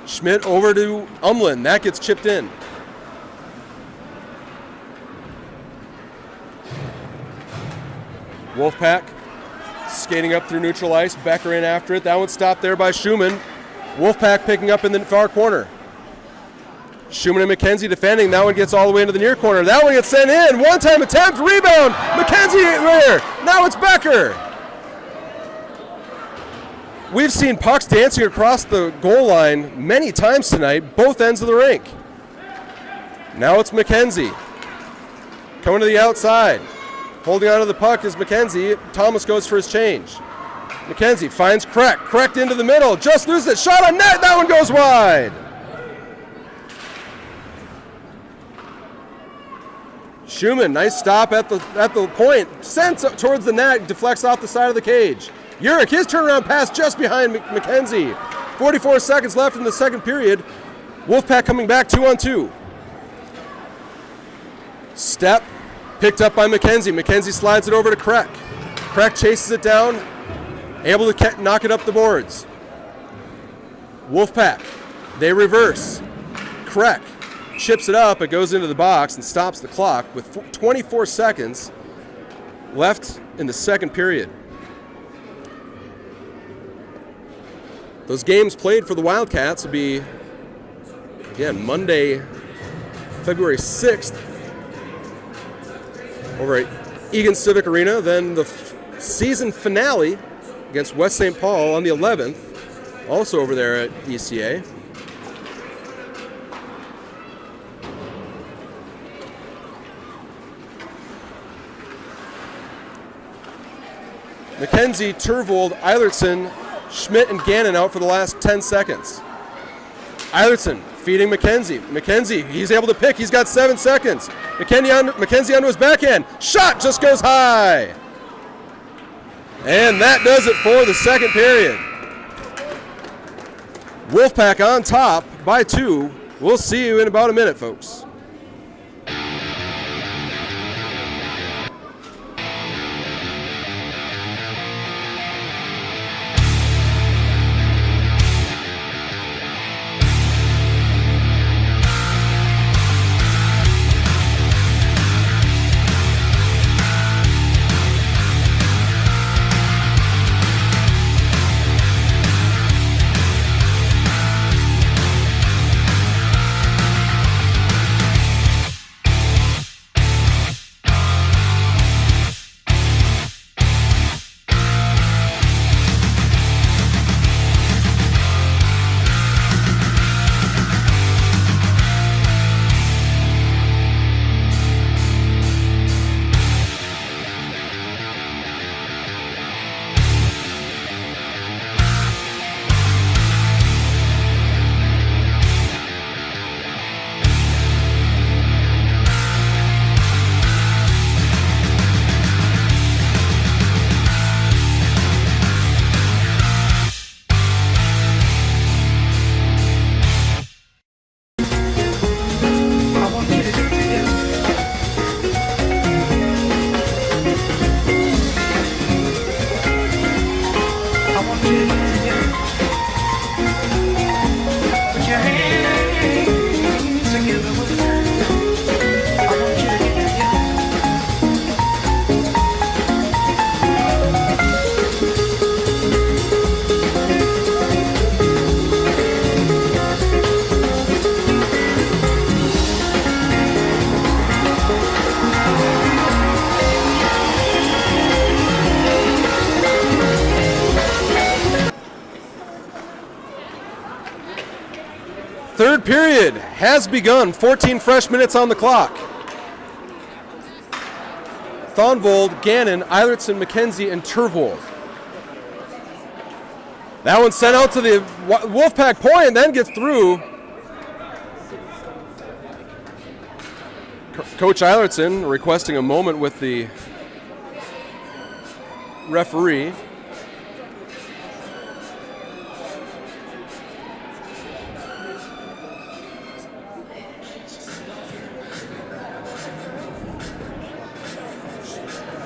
Schmidt over to Umlin. That gets chipped in. Wolfpack skating up through neutral ice. Becker in after it. That one stopped there by Schumann. Wolfpack picking up in the far corner. Schumann and MacKenzie defending. That one gets all the way into the near corner. That one gets sent in. One-time attempt. Rebound. MacKenzie there. Now it's Becker. We've seen pucks dancing across the goal line many times tonight, both ends of the rink. Now it's MacKenzie. Coming to the outside. Holding on to the puck is MacKenzie. Thomas goes for his change. MacKenzie finds Krech. Krech into the middle. Just loses it. Shot on net. That one goes wide. Schumann, nice stop at the point. Sends towards the net. Deflects off the side of the cage. Urick, his turnaround pass just behind MacKenzie. 44 seconds left in the second period. Wolfpack coming back 2-on-2. Step picked up by MacKenzie. MacKenzie slides it over to Krech. Krech chases it down, able to knock it up the boards. Wolfpack, they reverse. Krech chips it up, it goes into the box and stops the clock with 24 seconds left in the second period. Those games played for the Wildcats will be, again, Monday, February 6th, over at Eagan Civic Arena. Then the season finale against West St. Paul on the 11th, also over there at ECA. MacKenzie, Turvold, Eilertson, Schmidt, and Gannon out for the last 10 seconds. Eilertson feeding MacKenzie. MacKenzie, he's able to pick. He's got 7 seconds. MacKenzie onto his backhand. Shot just goes high. And that does it for the second period. Wolfpack on top by 2. We'll see you in about a minute, folks. Third period has begun. 14 fresh minutes on the clock. Thonvold, Gannon, Eilertson, MacKenzie, and Turvold. That one sent out to the Wolfpack point and then gets through. Coach Eilertson requesting a moment with the referee.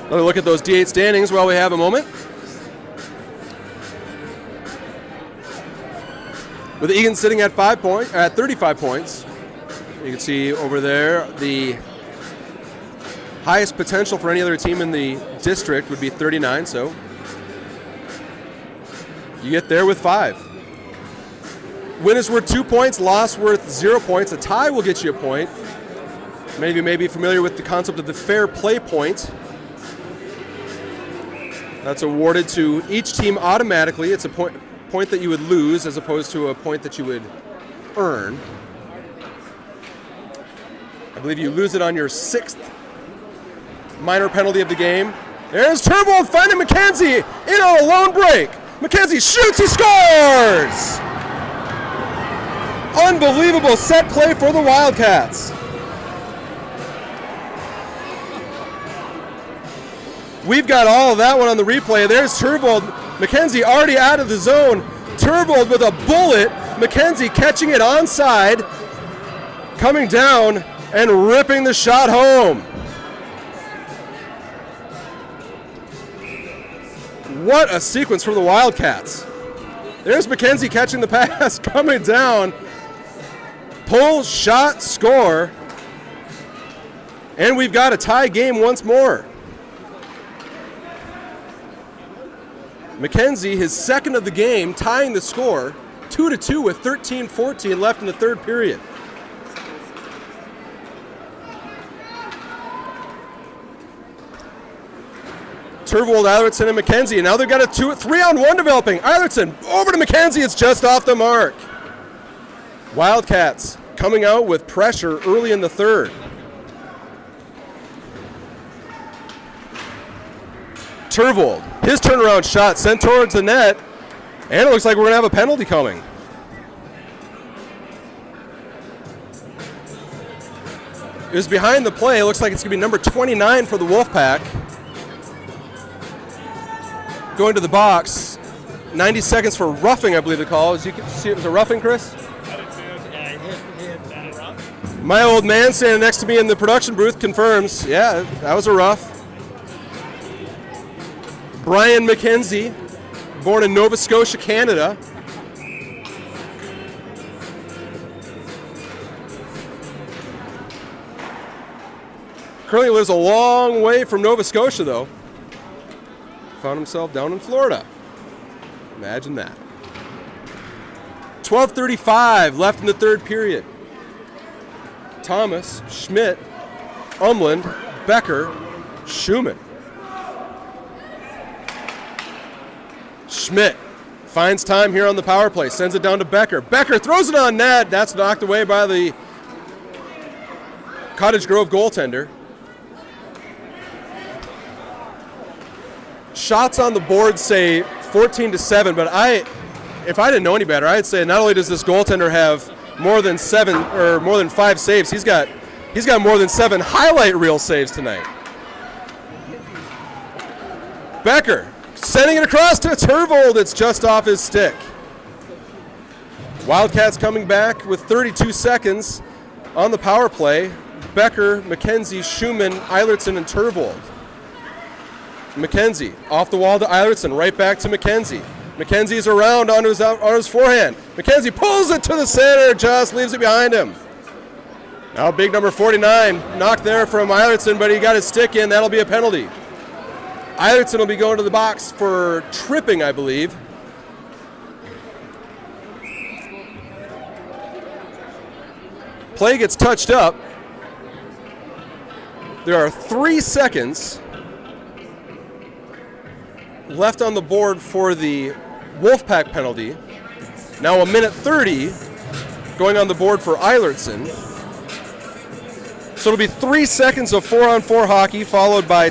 Another look at those D8 standings while we have a moment. With Eagan sitting at 35 points. You can see over there the highest potential for any other team in the district would be 39, so you get there with 5. Win is worth 2 points, loss worth 0 points. A tie will get you a point. Many of you may be familiar with the concept of the fair play point. That's awarded to each team automatically. It's a point that you would lose as opposed to a point that you would earn. I believe you lose it on your 6th minor penalty of the game. There's Turvold finding MacKenzie in on a lone break. MacKenzie shoots, he scores! Unbelievable set play for the Wildcats. We've got all of that one on the replay. There's Turvold. MacKenzie already out of the zone. Turvold with a bullet. MacKenzie catching it onside, coming down and ripping the shot home. What a sequence from the Wildcats. There's MacKenzie catching the pass, coming down. Pull, shot, score. And we've got a tie game once more. MacKenzie, his second of the game, tying the score, 2-2 with 13:14 left in the third period. Turvold, Eilertson, and MacKenzie. And now they've got a 3-on-1 developing. Eilertson over to MacKenzie. It's just off the mark. Wildcats coming out with pressure early in the third. Turvold, his turnaround shot sent towards the net, and it looks like we're going to have a penalty coming. It was behind the play. It looks like it's going to be number 29 for the Wolfpack. Going to the box. 90 seconds for roughing, I believe the call. As you can see, it was a roughing, Chris? My old man standing next to me in the production booth confirms, yeah, that was a rough. Brian MacKenzie, born in Nova Scotia, Canada. Currently lives a long way from Nova Scotia, though. Found himself down in Florida. Imagine that. 12:35 left in the third period. Thomas, Schmidt, Umland, Becker, Schumann. Schmidt finds time here on the power play, sends it down to Becker. Becker throws it on net. That's knocked away by the Cottage Grove goaltender. Shots on the board say 14-7, but if I didn't know any better, I'd say not only does this goaltender have more than 5 saves, he's got more than 7 highlight reel saves tonight. Becker sending it across to Turvold. It's just off his stick. Wildcats coming back with 32 seconds on the power play. Becker, MacKenzie, Schumann, Eilertson, and Turvold. MacKenzie off the wall to Eilertson, right back to MacKenzie. MacKenzie's around on his forehand. MacKenzie pulls it to the center, just leaves it behind him. Now big number 49, knocked there from Eilertson, but he got his stick in. That'll be a penalty. Eilertson will be going to the box for tripping, I believe. Play gets touched up. There are 3 seconds left on the board for the Wolfpack penalty. Now a minute 30 going on the board for Eilertson. So it'll be 3 seconds of 4-on-4 hockey, followed by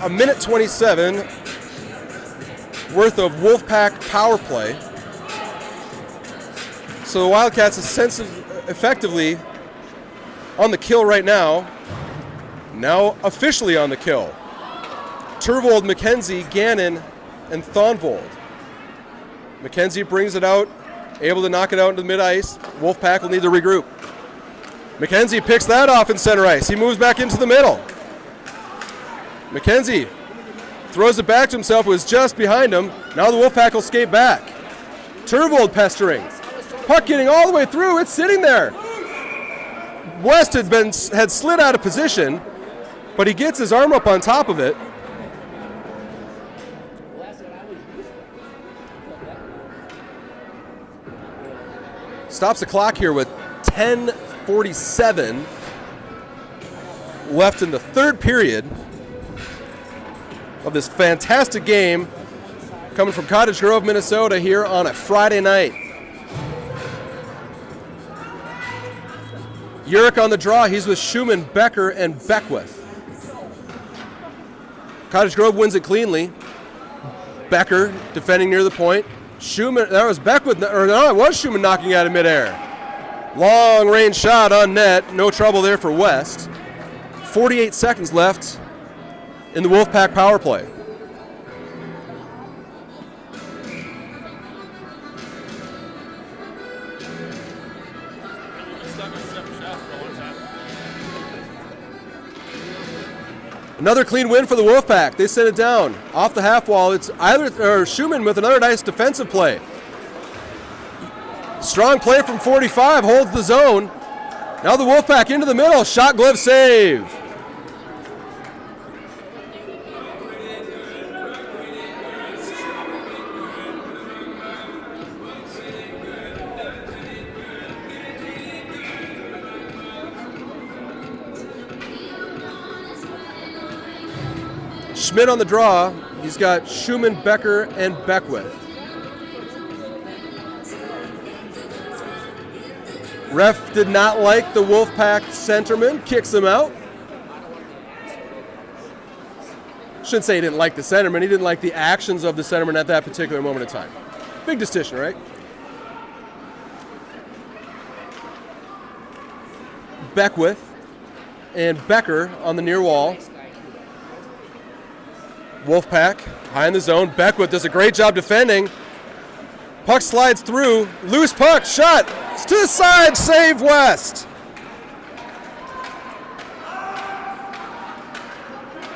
a minute 27 worth of Wolfpack power play. So the Wildcats effectively on the kill right now. Now officially on the kill. Turvold, MacKenzie, Gannon, and Thonvold. MacKenzie brings it out, able to knock it out into the mid-ice. Wolfpack will need to regroup. MacKenzie picks that off in center ice. He moves back into the middle. MacKenzie throws it back to himself, who was just behind him. Now the Wolfpack will skate back. Turvold pestering. Puck getting all the way through. It's sitting there. West had slid out of position, but he gets his arm up on top of it. Stops the clock here with 10:47 left in the third period of this fantastic game coming from Cottage Grove, Minnesota here on a Friday night. Urick on the draw. He's with Schumann, Becker, and Beckwith. Cottage Grove wins it cleanly. Becker defending near the point. Schumann, that was Beckwith, or no, it was Schumann knocking out of midair. Long range shot on net. No trouble there for West. 48 seconds left in the Wolfpack power play. Another clean win for the Wolfpack. They send it down off the half wall. It's Schumann with another nice defensive play. Strong play from 45, holds the zone. Now the Wolfpack into the middle. Shot glove save. Schmidt on the draw. He's got Schumann, Becker, and Beckwith. Ref did not like the Wolfpack centerman, kicks him out. Shouldn't say he didn't like the centerman, he didn't like the actions of the centerman at that particular moment in time. Big decision, right? Beckwith and Becker on the near wall. Wolfpack high in the zone. Beckwith does a great job defending. Puck slides through. Loose puck. Shot. It's to the side. Save West.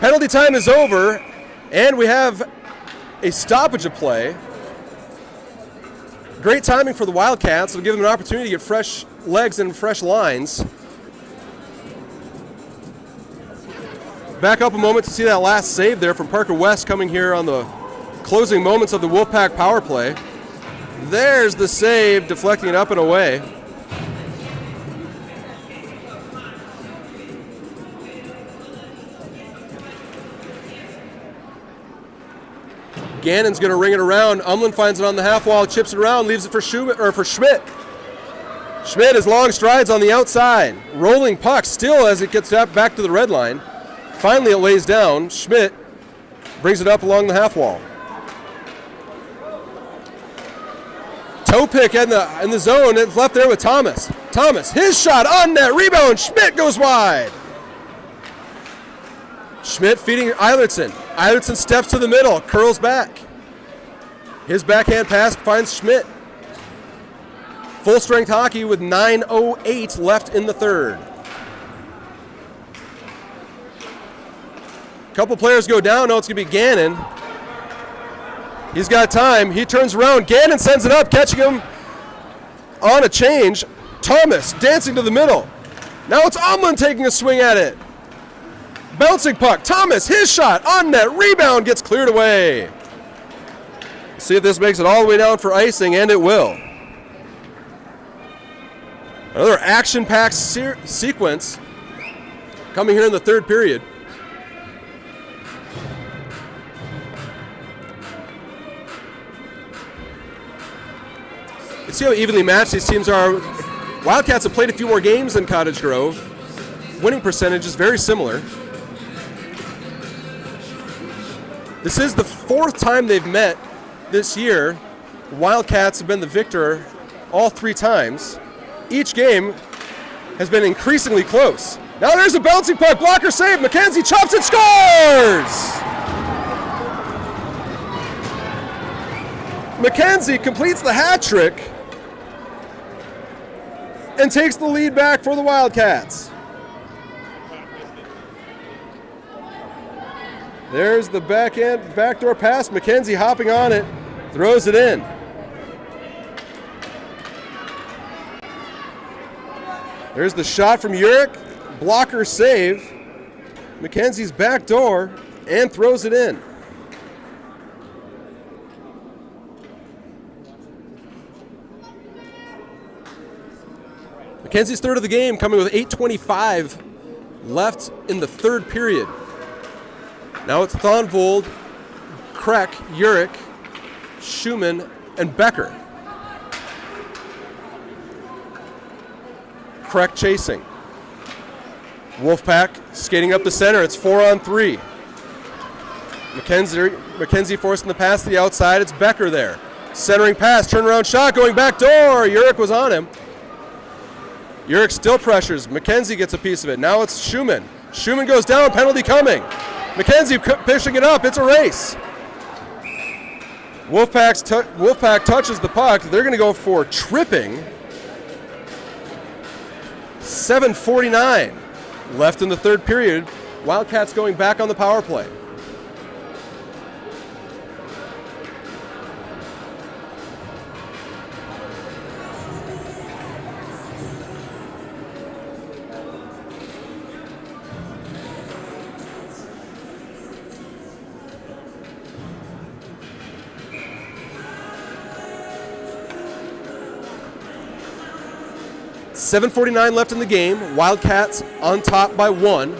Penalty time is over. And we have a stoppage of play. Great timing for the Wildcats. It'll give them an opportunity to get fresh legs and fresh lines. Back up a moment to see that last save there from Parker West coming here on the closing moments of the Wolfpack power play. There's the save, deflecting it up and away. Gannon's going to ring it around. Umlin finds it on the half wall, chips it around, leaves it for Schmidt. Schmidt has long strides on the outside. Rolling puck still as it gets back to the red line. Finally, it lays down. Schmidt brings it up along the half wall. Toe pick in the zone. It's left there with Thomas. Thomas, his shot on net. Rebound. Schmidt goes wide. Schmidt feeding Eilertson. Eilertson steps to the middle. Curls back. His backhand pass finds Schmidt. Full strength hockey with 9:08 left in the third. Couple players go down. No, it's going to be Gannon. He's got time. He turns around. Gannon sends it up, catching him on a change. Thomas dancing to the middle. Now it's Umlin taking a swing at it. Bouncing puck. Thomas, his shot on net. Rebound gets cleared away. See if this makes it all the way down for icing, and it will. Another action-packed sequence coming here in the third period. See how evenly matched these teams are. Wildcats have played a few more games than Cottage Grove. Winning percentage is very similar. This is the fourth time they've met this year. The Wildcats have been the victor all three times. Each game has been increasingly close. Now there's a bouncing puck, blocker save. MacKenzie chops it, scores! MacKenzie completes the hat trick and takes the lead back for the Wildcats. There's the backdoor pass. MacKenzie hopping on it, throws it in. There's the shot from Urick. Blocker save. MacKenzie's back door and throws it in. MacKenzie's third of the game, coming with 8:25 left in the third period. Now it's Turvold, Krech, Urick, Schumann, and Becker. Krech chasing. Wolfpack skating up the center. It's 4-on-3. MacKenzie forcing the pass to the outside. It's Becker there. Centering pass, turnaround shot, going back door. Urick was on him. Urick still pressures. MacKenzie gets a piece of it. Now it's Schumann. Schumann goes down, penalty coming. MacKenzie pushing it up. It's a race. Wolfpack touches the puck. They're going to go for tripping. 7:49 left in the third period. Wildcats going back on the power play. $7:49 left in the game. Wildcats on top by 1.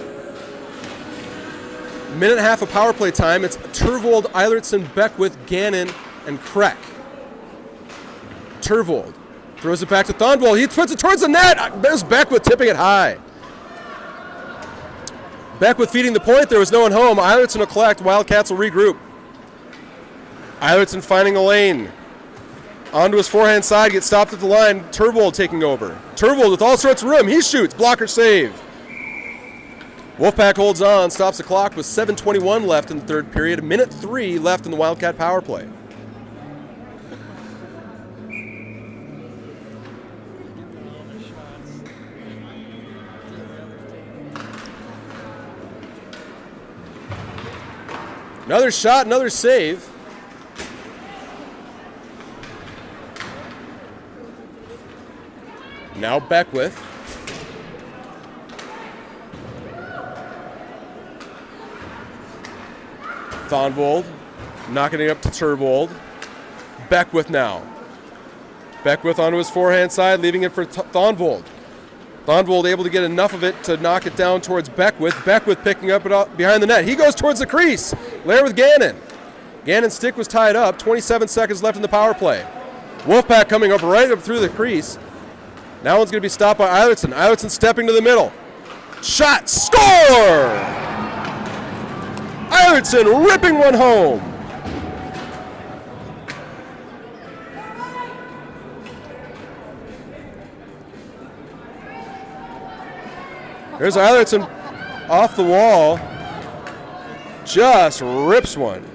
Minute and a half of power play time. It's Turvold, Eilertson, Beckwith, Gannon, and Krech. Turvold throws it back to Turvold. He puts it towards the net. There's Beckwith tipping it high. Beckwith feeding the point. There was no one home. Eilertson will collect. Wildcats will regroup. Eilertson finding a lane. Onto his forehand side, gets stopped at the line. Turvold taking over. Turvold with all sorts of room. He shoots. Blocker save. Wolfpack holds on, stops the clock with 7:21 left in the third period. Minute 3 left in the Wildcat power play. Another shot, another save. Now Beckwith. Turvold knocking it up to Turvold. Beckwith now. Beckwith onto his forehand side, leaving it for Turvold. Turvold able to get enough of it to knock it down towards Beckwith. Beckwith picking up it behind the net. He goes towards the crease. Lair with Gannon. Gannon's stick was tied up. 27 seconds left in the power play. Wolfpack coming up right up through the crease. Now one's going to be stopped by Eilertson. Eilertson stepping to the middle. Shot. Score! Eilertson ripping one home. There's Eilertson off the wall. Just rips one.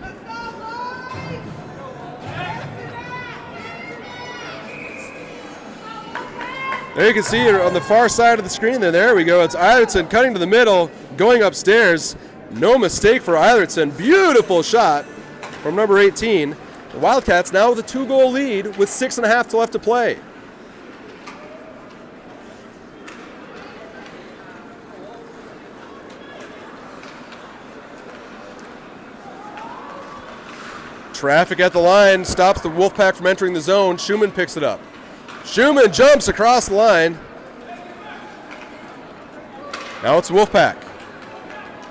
There you can see it on the far side of the screen there. There we go. It's Eilertson cutting to the middle, going upstairs. No mistake for Eilertson. Beautiful shot from number 18. The Wildcats now with a 2-goal lead with 6.5 left to play. Traffic at the line stops the Wolfpack from entering the zone. Schumann picks it up. Schumann jumps across the line. Now it's Wolfpack.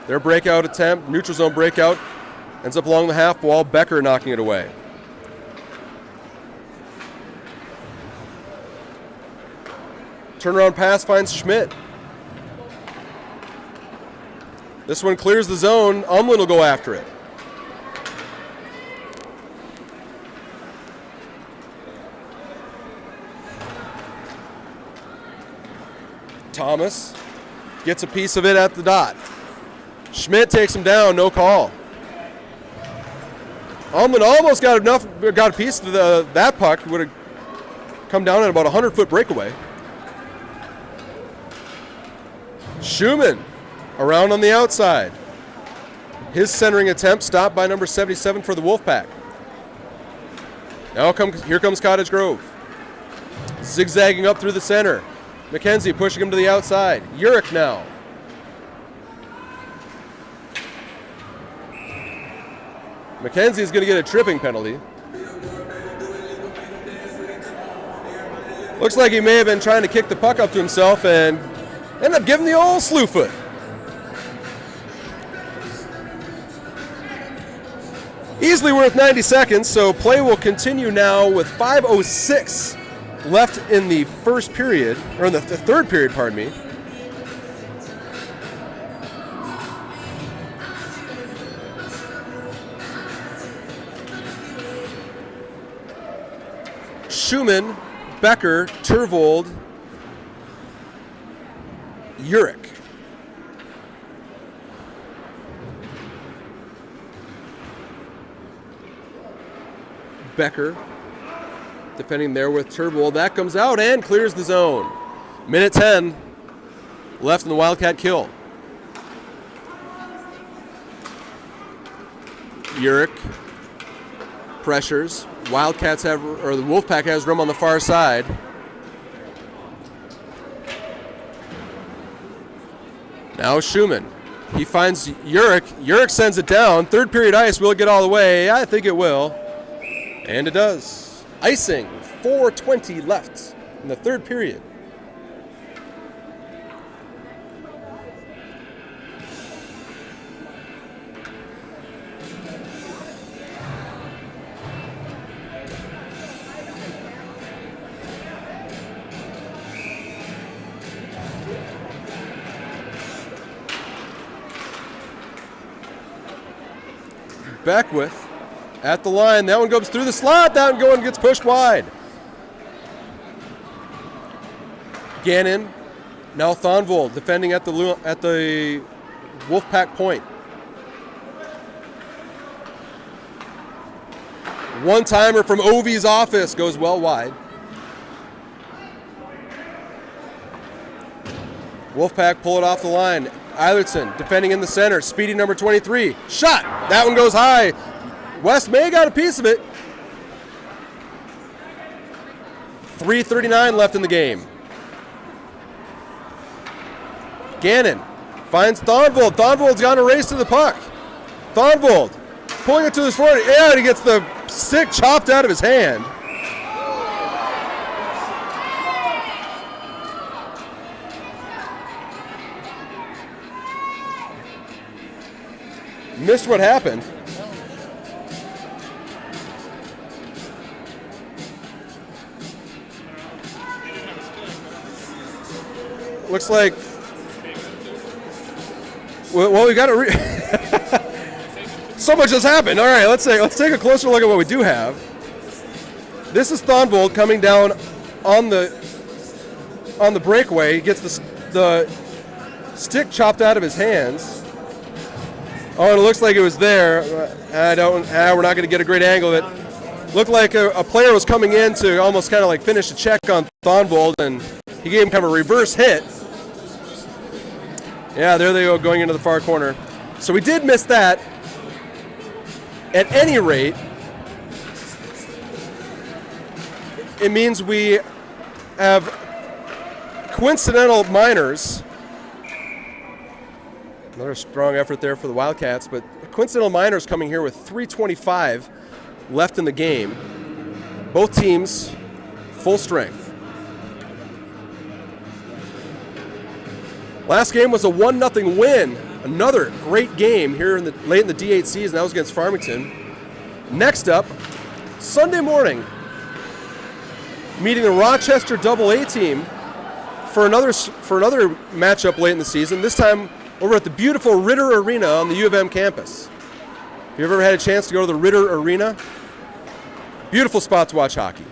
Their breakout attempt, neutral zone breakout, ends up along the half wall. Becker knocking it away. Turnaround pass finds Schmidt. This one clears the zone. Umlin will go after it. Thomas gets a piece of it at the dot. Schmidt takes him down, no call. Umlin almost got a piece of that puck. Would have come down at about a 100-foot breakaway. Schumann around on the outside. His centering attempt stopped by number 77 for the Wolfpack. Now here comes Cottage Grove. Zigzagging up through the center. MacKenzie pushing him to the outside. Urick now. MacKenzie's going to get a tripping penalty. Looks like he may have been trying to kick the puck up to himself and ended up giving the old slew foot. Easily worth 90 seconds, so play will continue now with 5:06 left in the first period, or in the third period, pardon me. Schumann, Becker, Turvold, Urick. Becker defending there with Turvold. That comes out and clears the zone. Minute 10 left in the Wildcat kill. Urick pressures. Wildcats have, or the Wolfpack has room on the far side. Now Schumann. He finds Urick. Urick sends it down. Third period ice. Will it get all the way? I think it will. And it does. Icing. 4:20 left in the third period. Beckwith at the line. That one goes through the slot. That one going gets pushed wide. Gannon. Now Thonvold defending at the Wolfpack point. One-timer from Ovi's office goes well wide. Wolfpack pull it off the line. Eilertson defending in the center. Speedy number 23. Shot. That one goes high. West May got a piece of it. 3:39 left in the game. Gannon finds Thonvold. Thonvold's got a race to the puck. Thonvold pulling it to his forward. Yeah, and he gets the stick chopped out of his hand. Missed what happened. Looks like. Well, we got to. So much has happened. All right, let's take a closer look at what we do have. This is Thonvold coming down on the breakaway. He gets the stick chopped out of his hands. Oh, and it looks like it was there. We're not going to get a great angle of it. Looked like a player was coming in to almost kind of like finish a check on Thonvold, and he gave him kind of a reverse hit. Yeah, there they go, going into the far corner. So we did miss that. At any rate, it means we have coincidental minors. Another strong effort there for the Wildcats, but coincidental minors coming here with 3:25 left in the game. Both teams full strength. Last game was a 1-0 win. Another great game here late in the D8 season. That was against Farmington. Next up, Sunday morning, meeting the Rochester AA team for another matchup late in the season. This time over at the beautiful Ritter Arena on the U of M campus. If you've ever had a chance to go to the Ritter Arena, beautiful spot to watch hockey.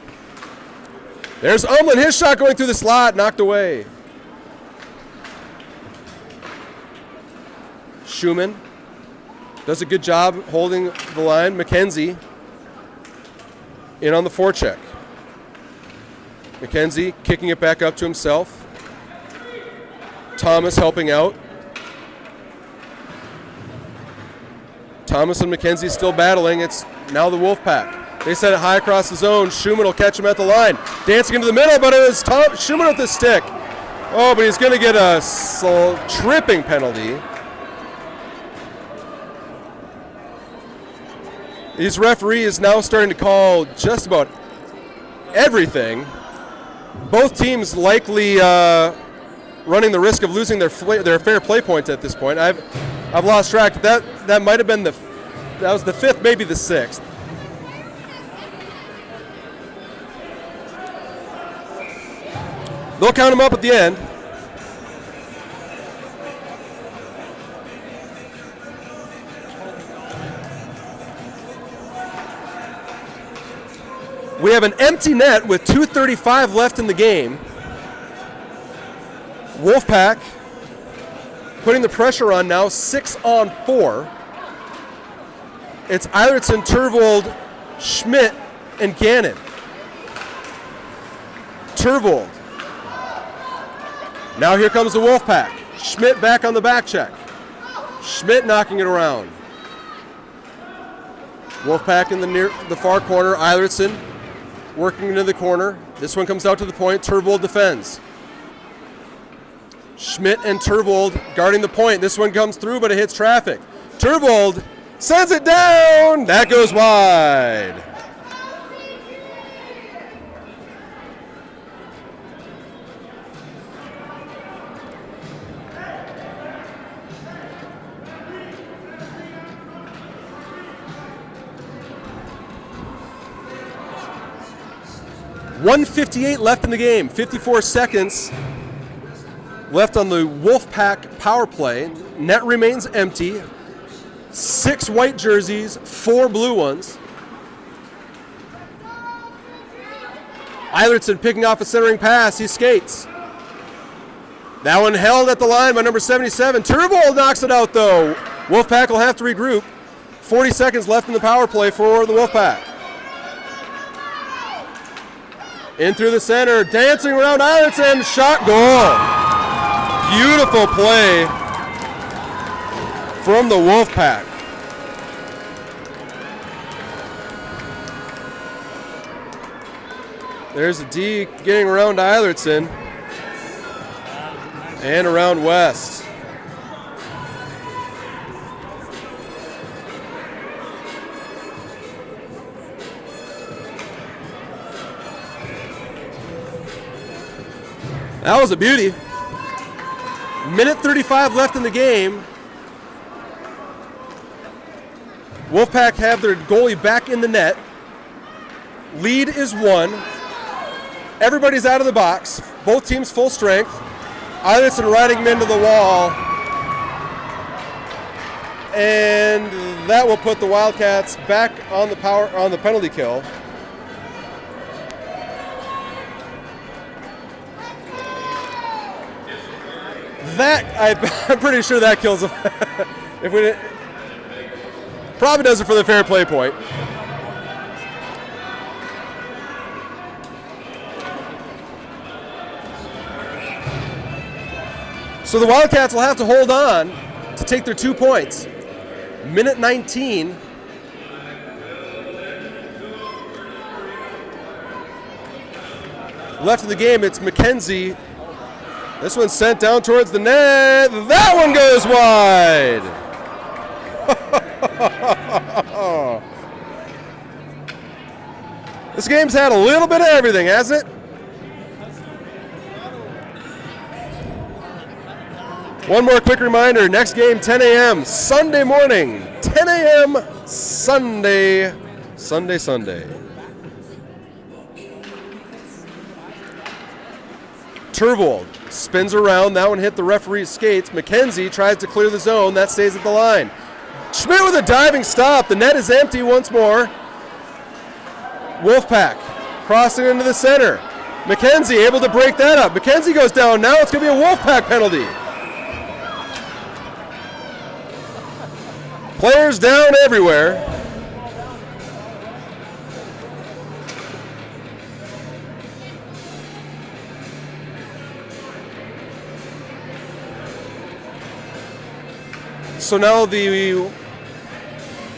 There's Umlin, his shot going through the slot, knocked away. Schumann does a good job holding the line. MacKenzie in on the forecheck. MacKenzie kicking it back up to himself. Thomas helping out. Thomas and MacKenzie still battling. It's now the Wolfpack. They set it high across the zone. Schumann will catch him at the line. Dancing into the middle, but it was Schumann with the stick. Oh, but he's going to get a tripping penalty. These referees now starting to call just about everything. Both teams likely running the risk of losing their fair play points at this point. I've lost track. That might have been that was the fifth, maybe the sixth. They'll count them up at the end. We have an empty net with 2:35 left in the game. Wolfpack putting the pressure on now, 6-on-4. It's Eilertson, Turvold, Schmidt, and Gannon. Turvold. Now here comes the Wolfpack. Schmidt back on the back check. Schmidt knocking it around. Wolfpack in the far corner. Eilertson working into the corner. This one comes out to the point. Turvold defends. Schmidt and Turvold guarding the point. This one comes through, but it hits traffic. Turvold sends it down. That goes wide. .158 left in the game. 54 seconds left on the Wolfpack power play. Net remains empty. 6 white jerseys, 4 blue ones. Eilertson picking off a centering pass. He skates. That one held at the line by number 77. Turvold knocks it out, though. Wolfpack will have to regroup. 40 seconds left in the power play for the Wolfpack. In through the center, dancing around Eilertson, shot, goal. Beautiful play from the Wolfpack. There's a D getting around Eilertson and around West. That was a beauty. Minute 35 left in the game. Wolfpack have their goalie back in the net. Lead is 1. Everybody's out of the box. Both teams full strength. Eilertson riding him into the wall. And that will put the Wildcats back on the penalty kill. I'm pretty sure that kills him. If we didn't, probably does it for the fair play point. So the Wildcats will have to hold on to take their 2 points. Minute 19. Left in the game, it's MacKenzie. This one's sent down towards the net. That one goes wide. This game's had a little bit of everything, hasn't it? One more quick reminder, next game 10 a.m. Sunday morning. 10 a.m. Sunday. Turvold spins around. That one hit the referee's skates. MacKenzie tries to clear the zone. That stays at the line. Schmidt with a diving stop. The net is empty once more. Wolfpack crossing into the center. MacKenzie able to break that up. MacKenzie goes down. Now it's going to be a Wolfpack penalty. Players down everywhere. So now the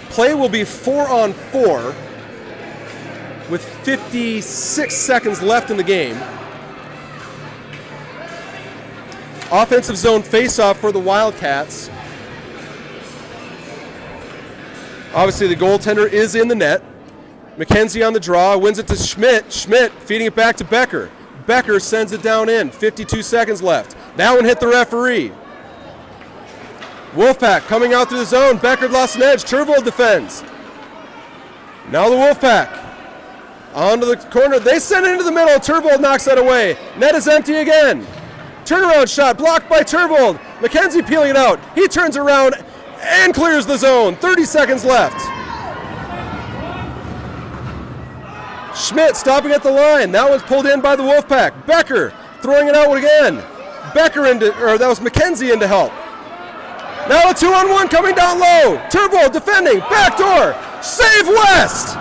play will be 4-on-4 with 56 seconds left in the game. Offensive zone face-off for the Wildcats. Obviously, the goaltender is in the net. MacKenzie on the draw, wins it to Schmidt. Schmidt feeding it back to Becker. Becker sends it down in. 52 seconds left. That one hit the referee. Wolfpack coming out through the zone. Becker lost an edge. Turvold defends. Now the Wolfpack. Onto the corner. They send it into the middle. Turvold knocks that away. Net is empty again. Turnaround shot blocked by Turvold. MacKenzie peeling it out. He turns around and clears the zone. 30 seconds left. Schmidt stopping at the line. That was pulled in by the Wolfpack. Becker throwing it out again. That was MacKenzie in to help. Now a 2-on-1 coming down low. Turvold defending. Backdoor. Save West.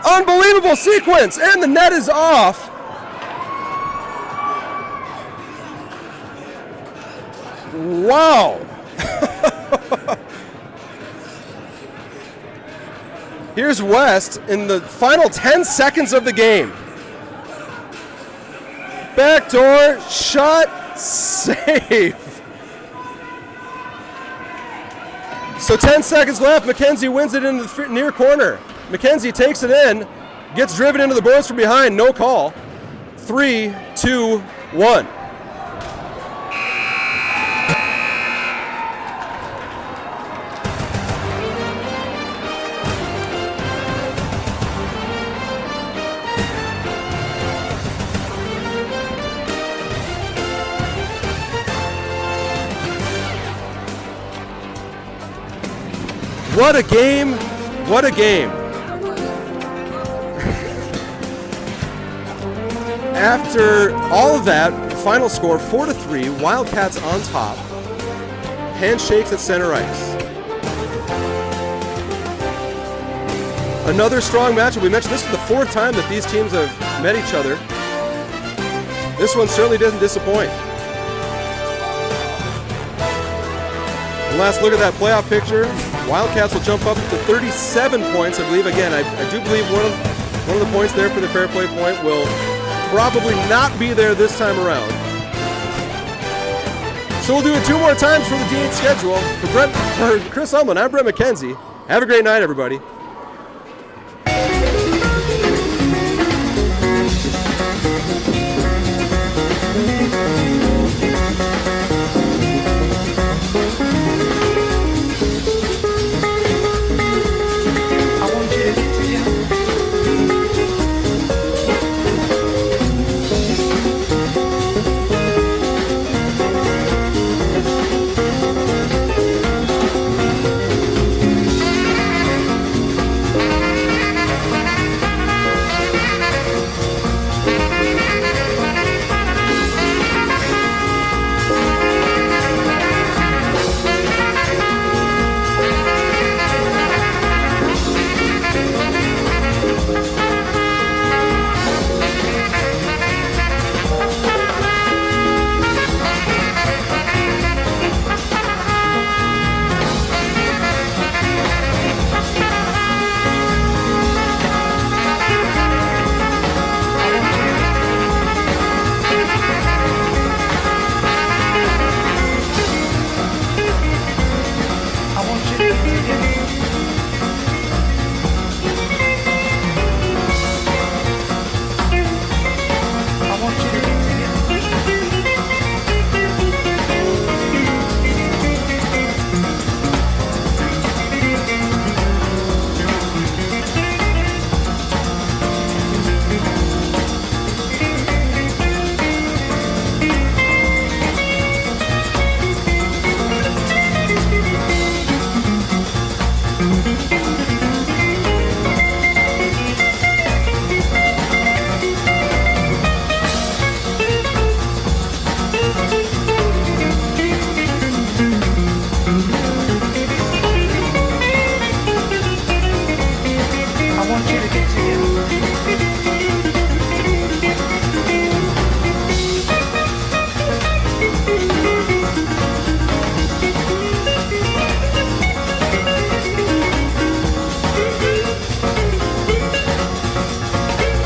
Unbelievable sequence. And the net is off. Wow. Here's West in the final 10 seconds of the game. Backdoor shot, save. So 10 seconds left. MacKenzie wins it into the near corner. MacKenzie takes it in, gets driven into the boards from behind, no call. 3, 2, 1. What a game, what a game. After all of that, final score 4-3, Wildcats on top. Handshakes at center ice. Another strong matchup. We mentioned this is the fourth time that these teams have met each other. This one certainly doesn't disappoint. And last look at that playoff picture. Wildcats will jump up to 37 points, I believe. Again, I do believe one of the points there for the fair play point will probably not be there this time around. So we'll do it 2 more times for the D8 schedule. For Chris Umland, I'm Brett MacKenzie. Have a great night, everybody.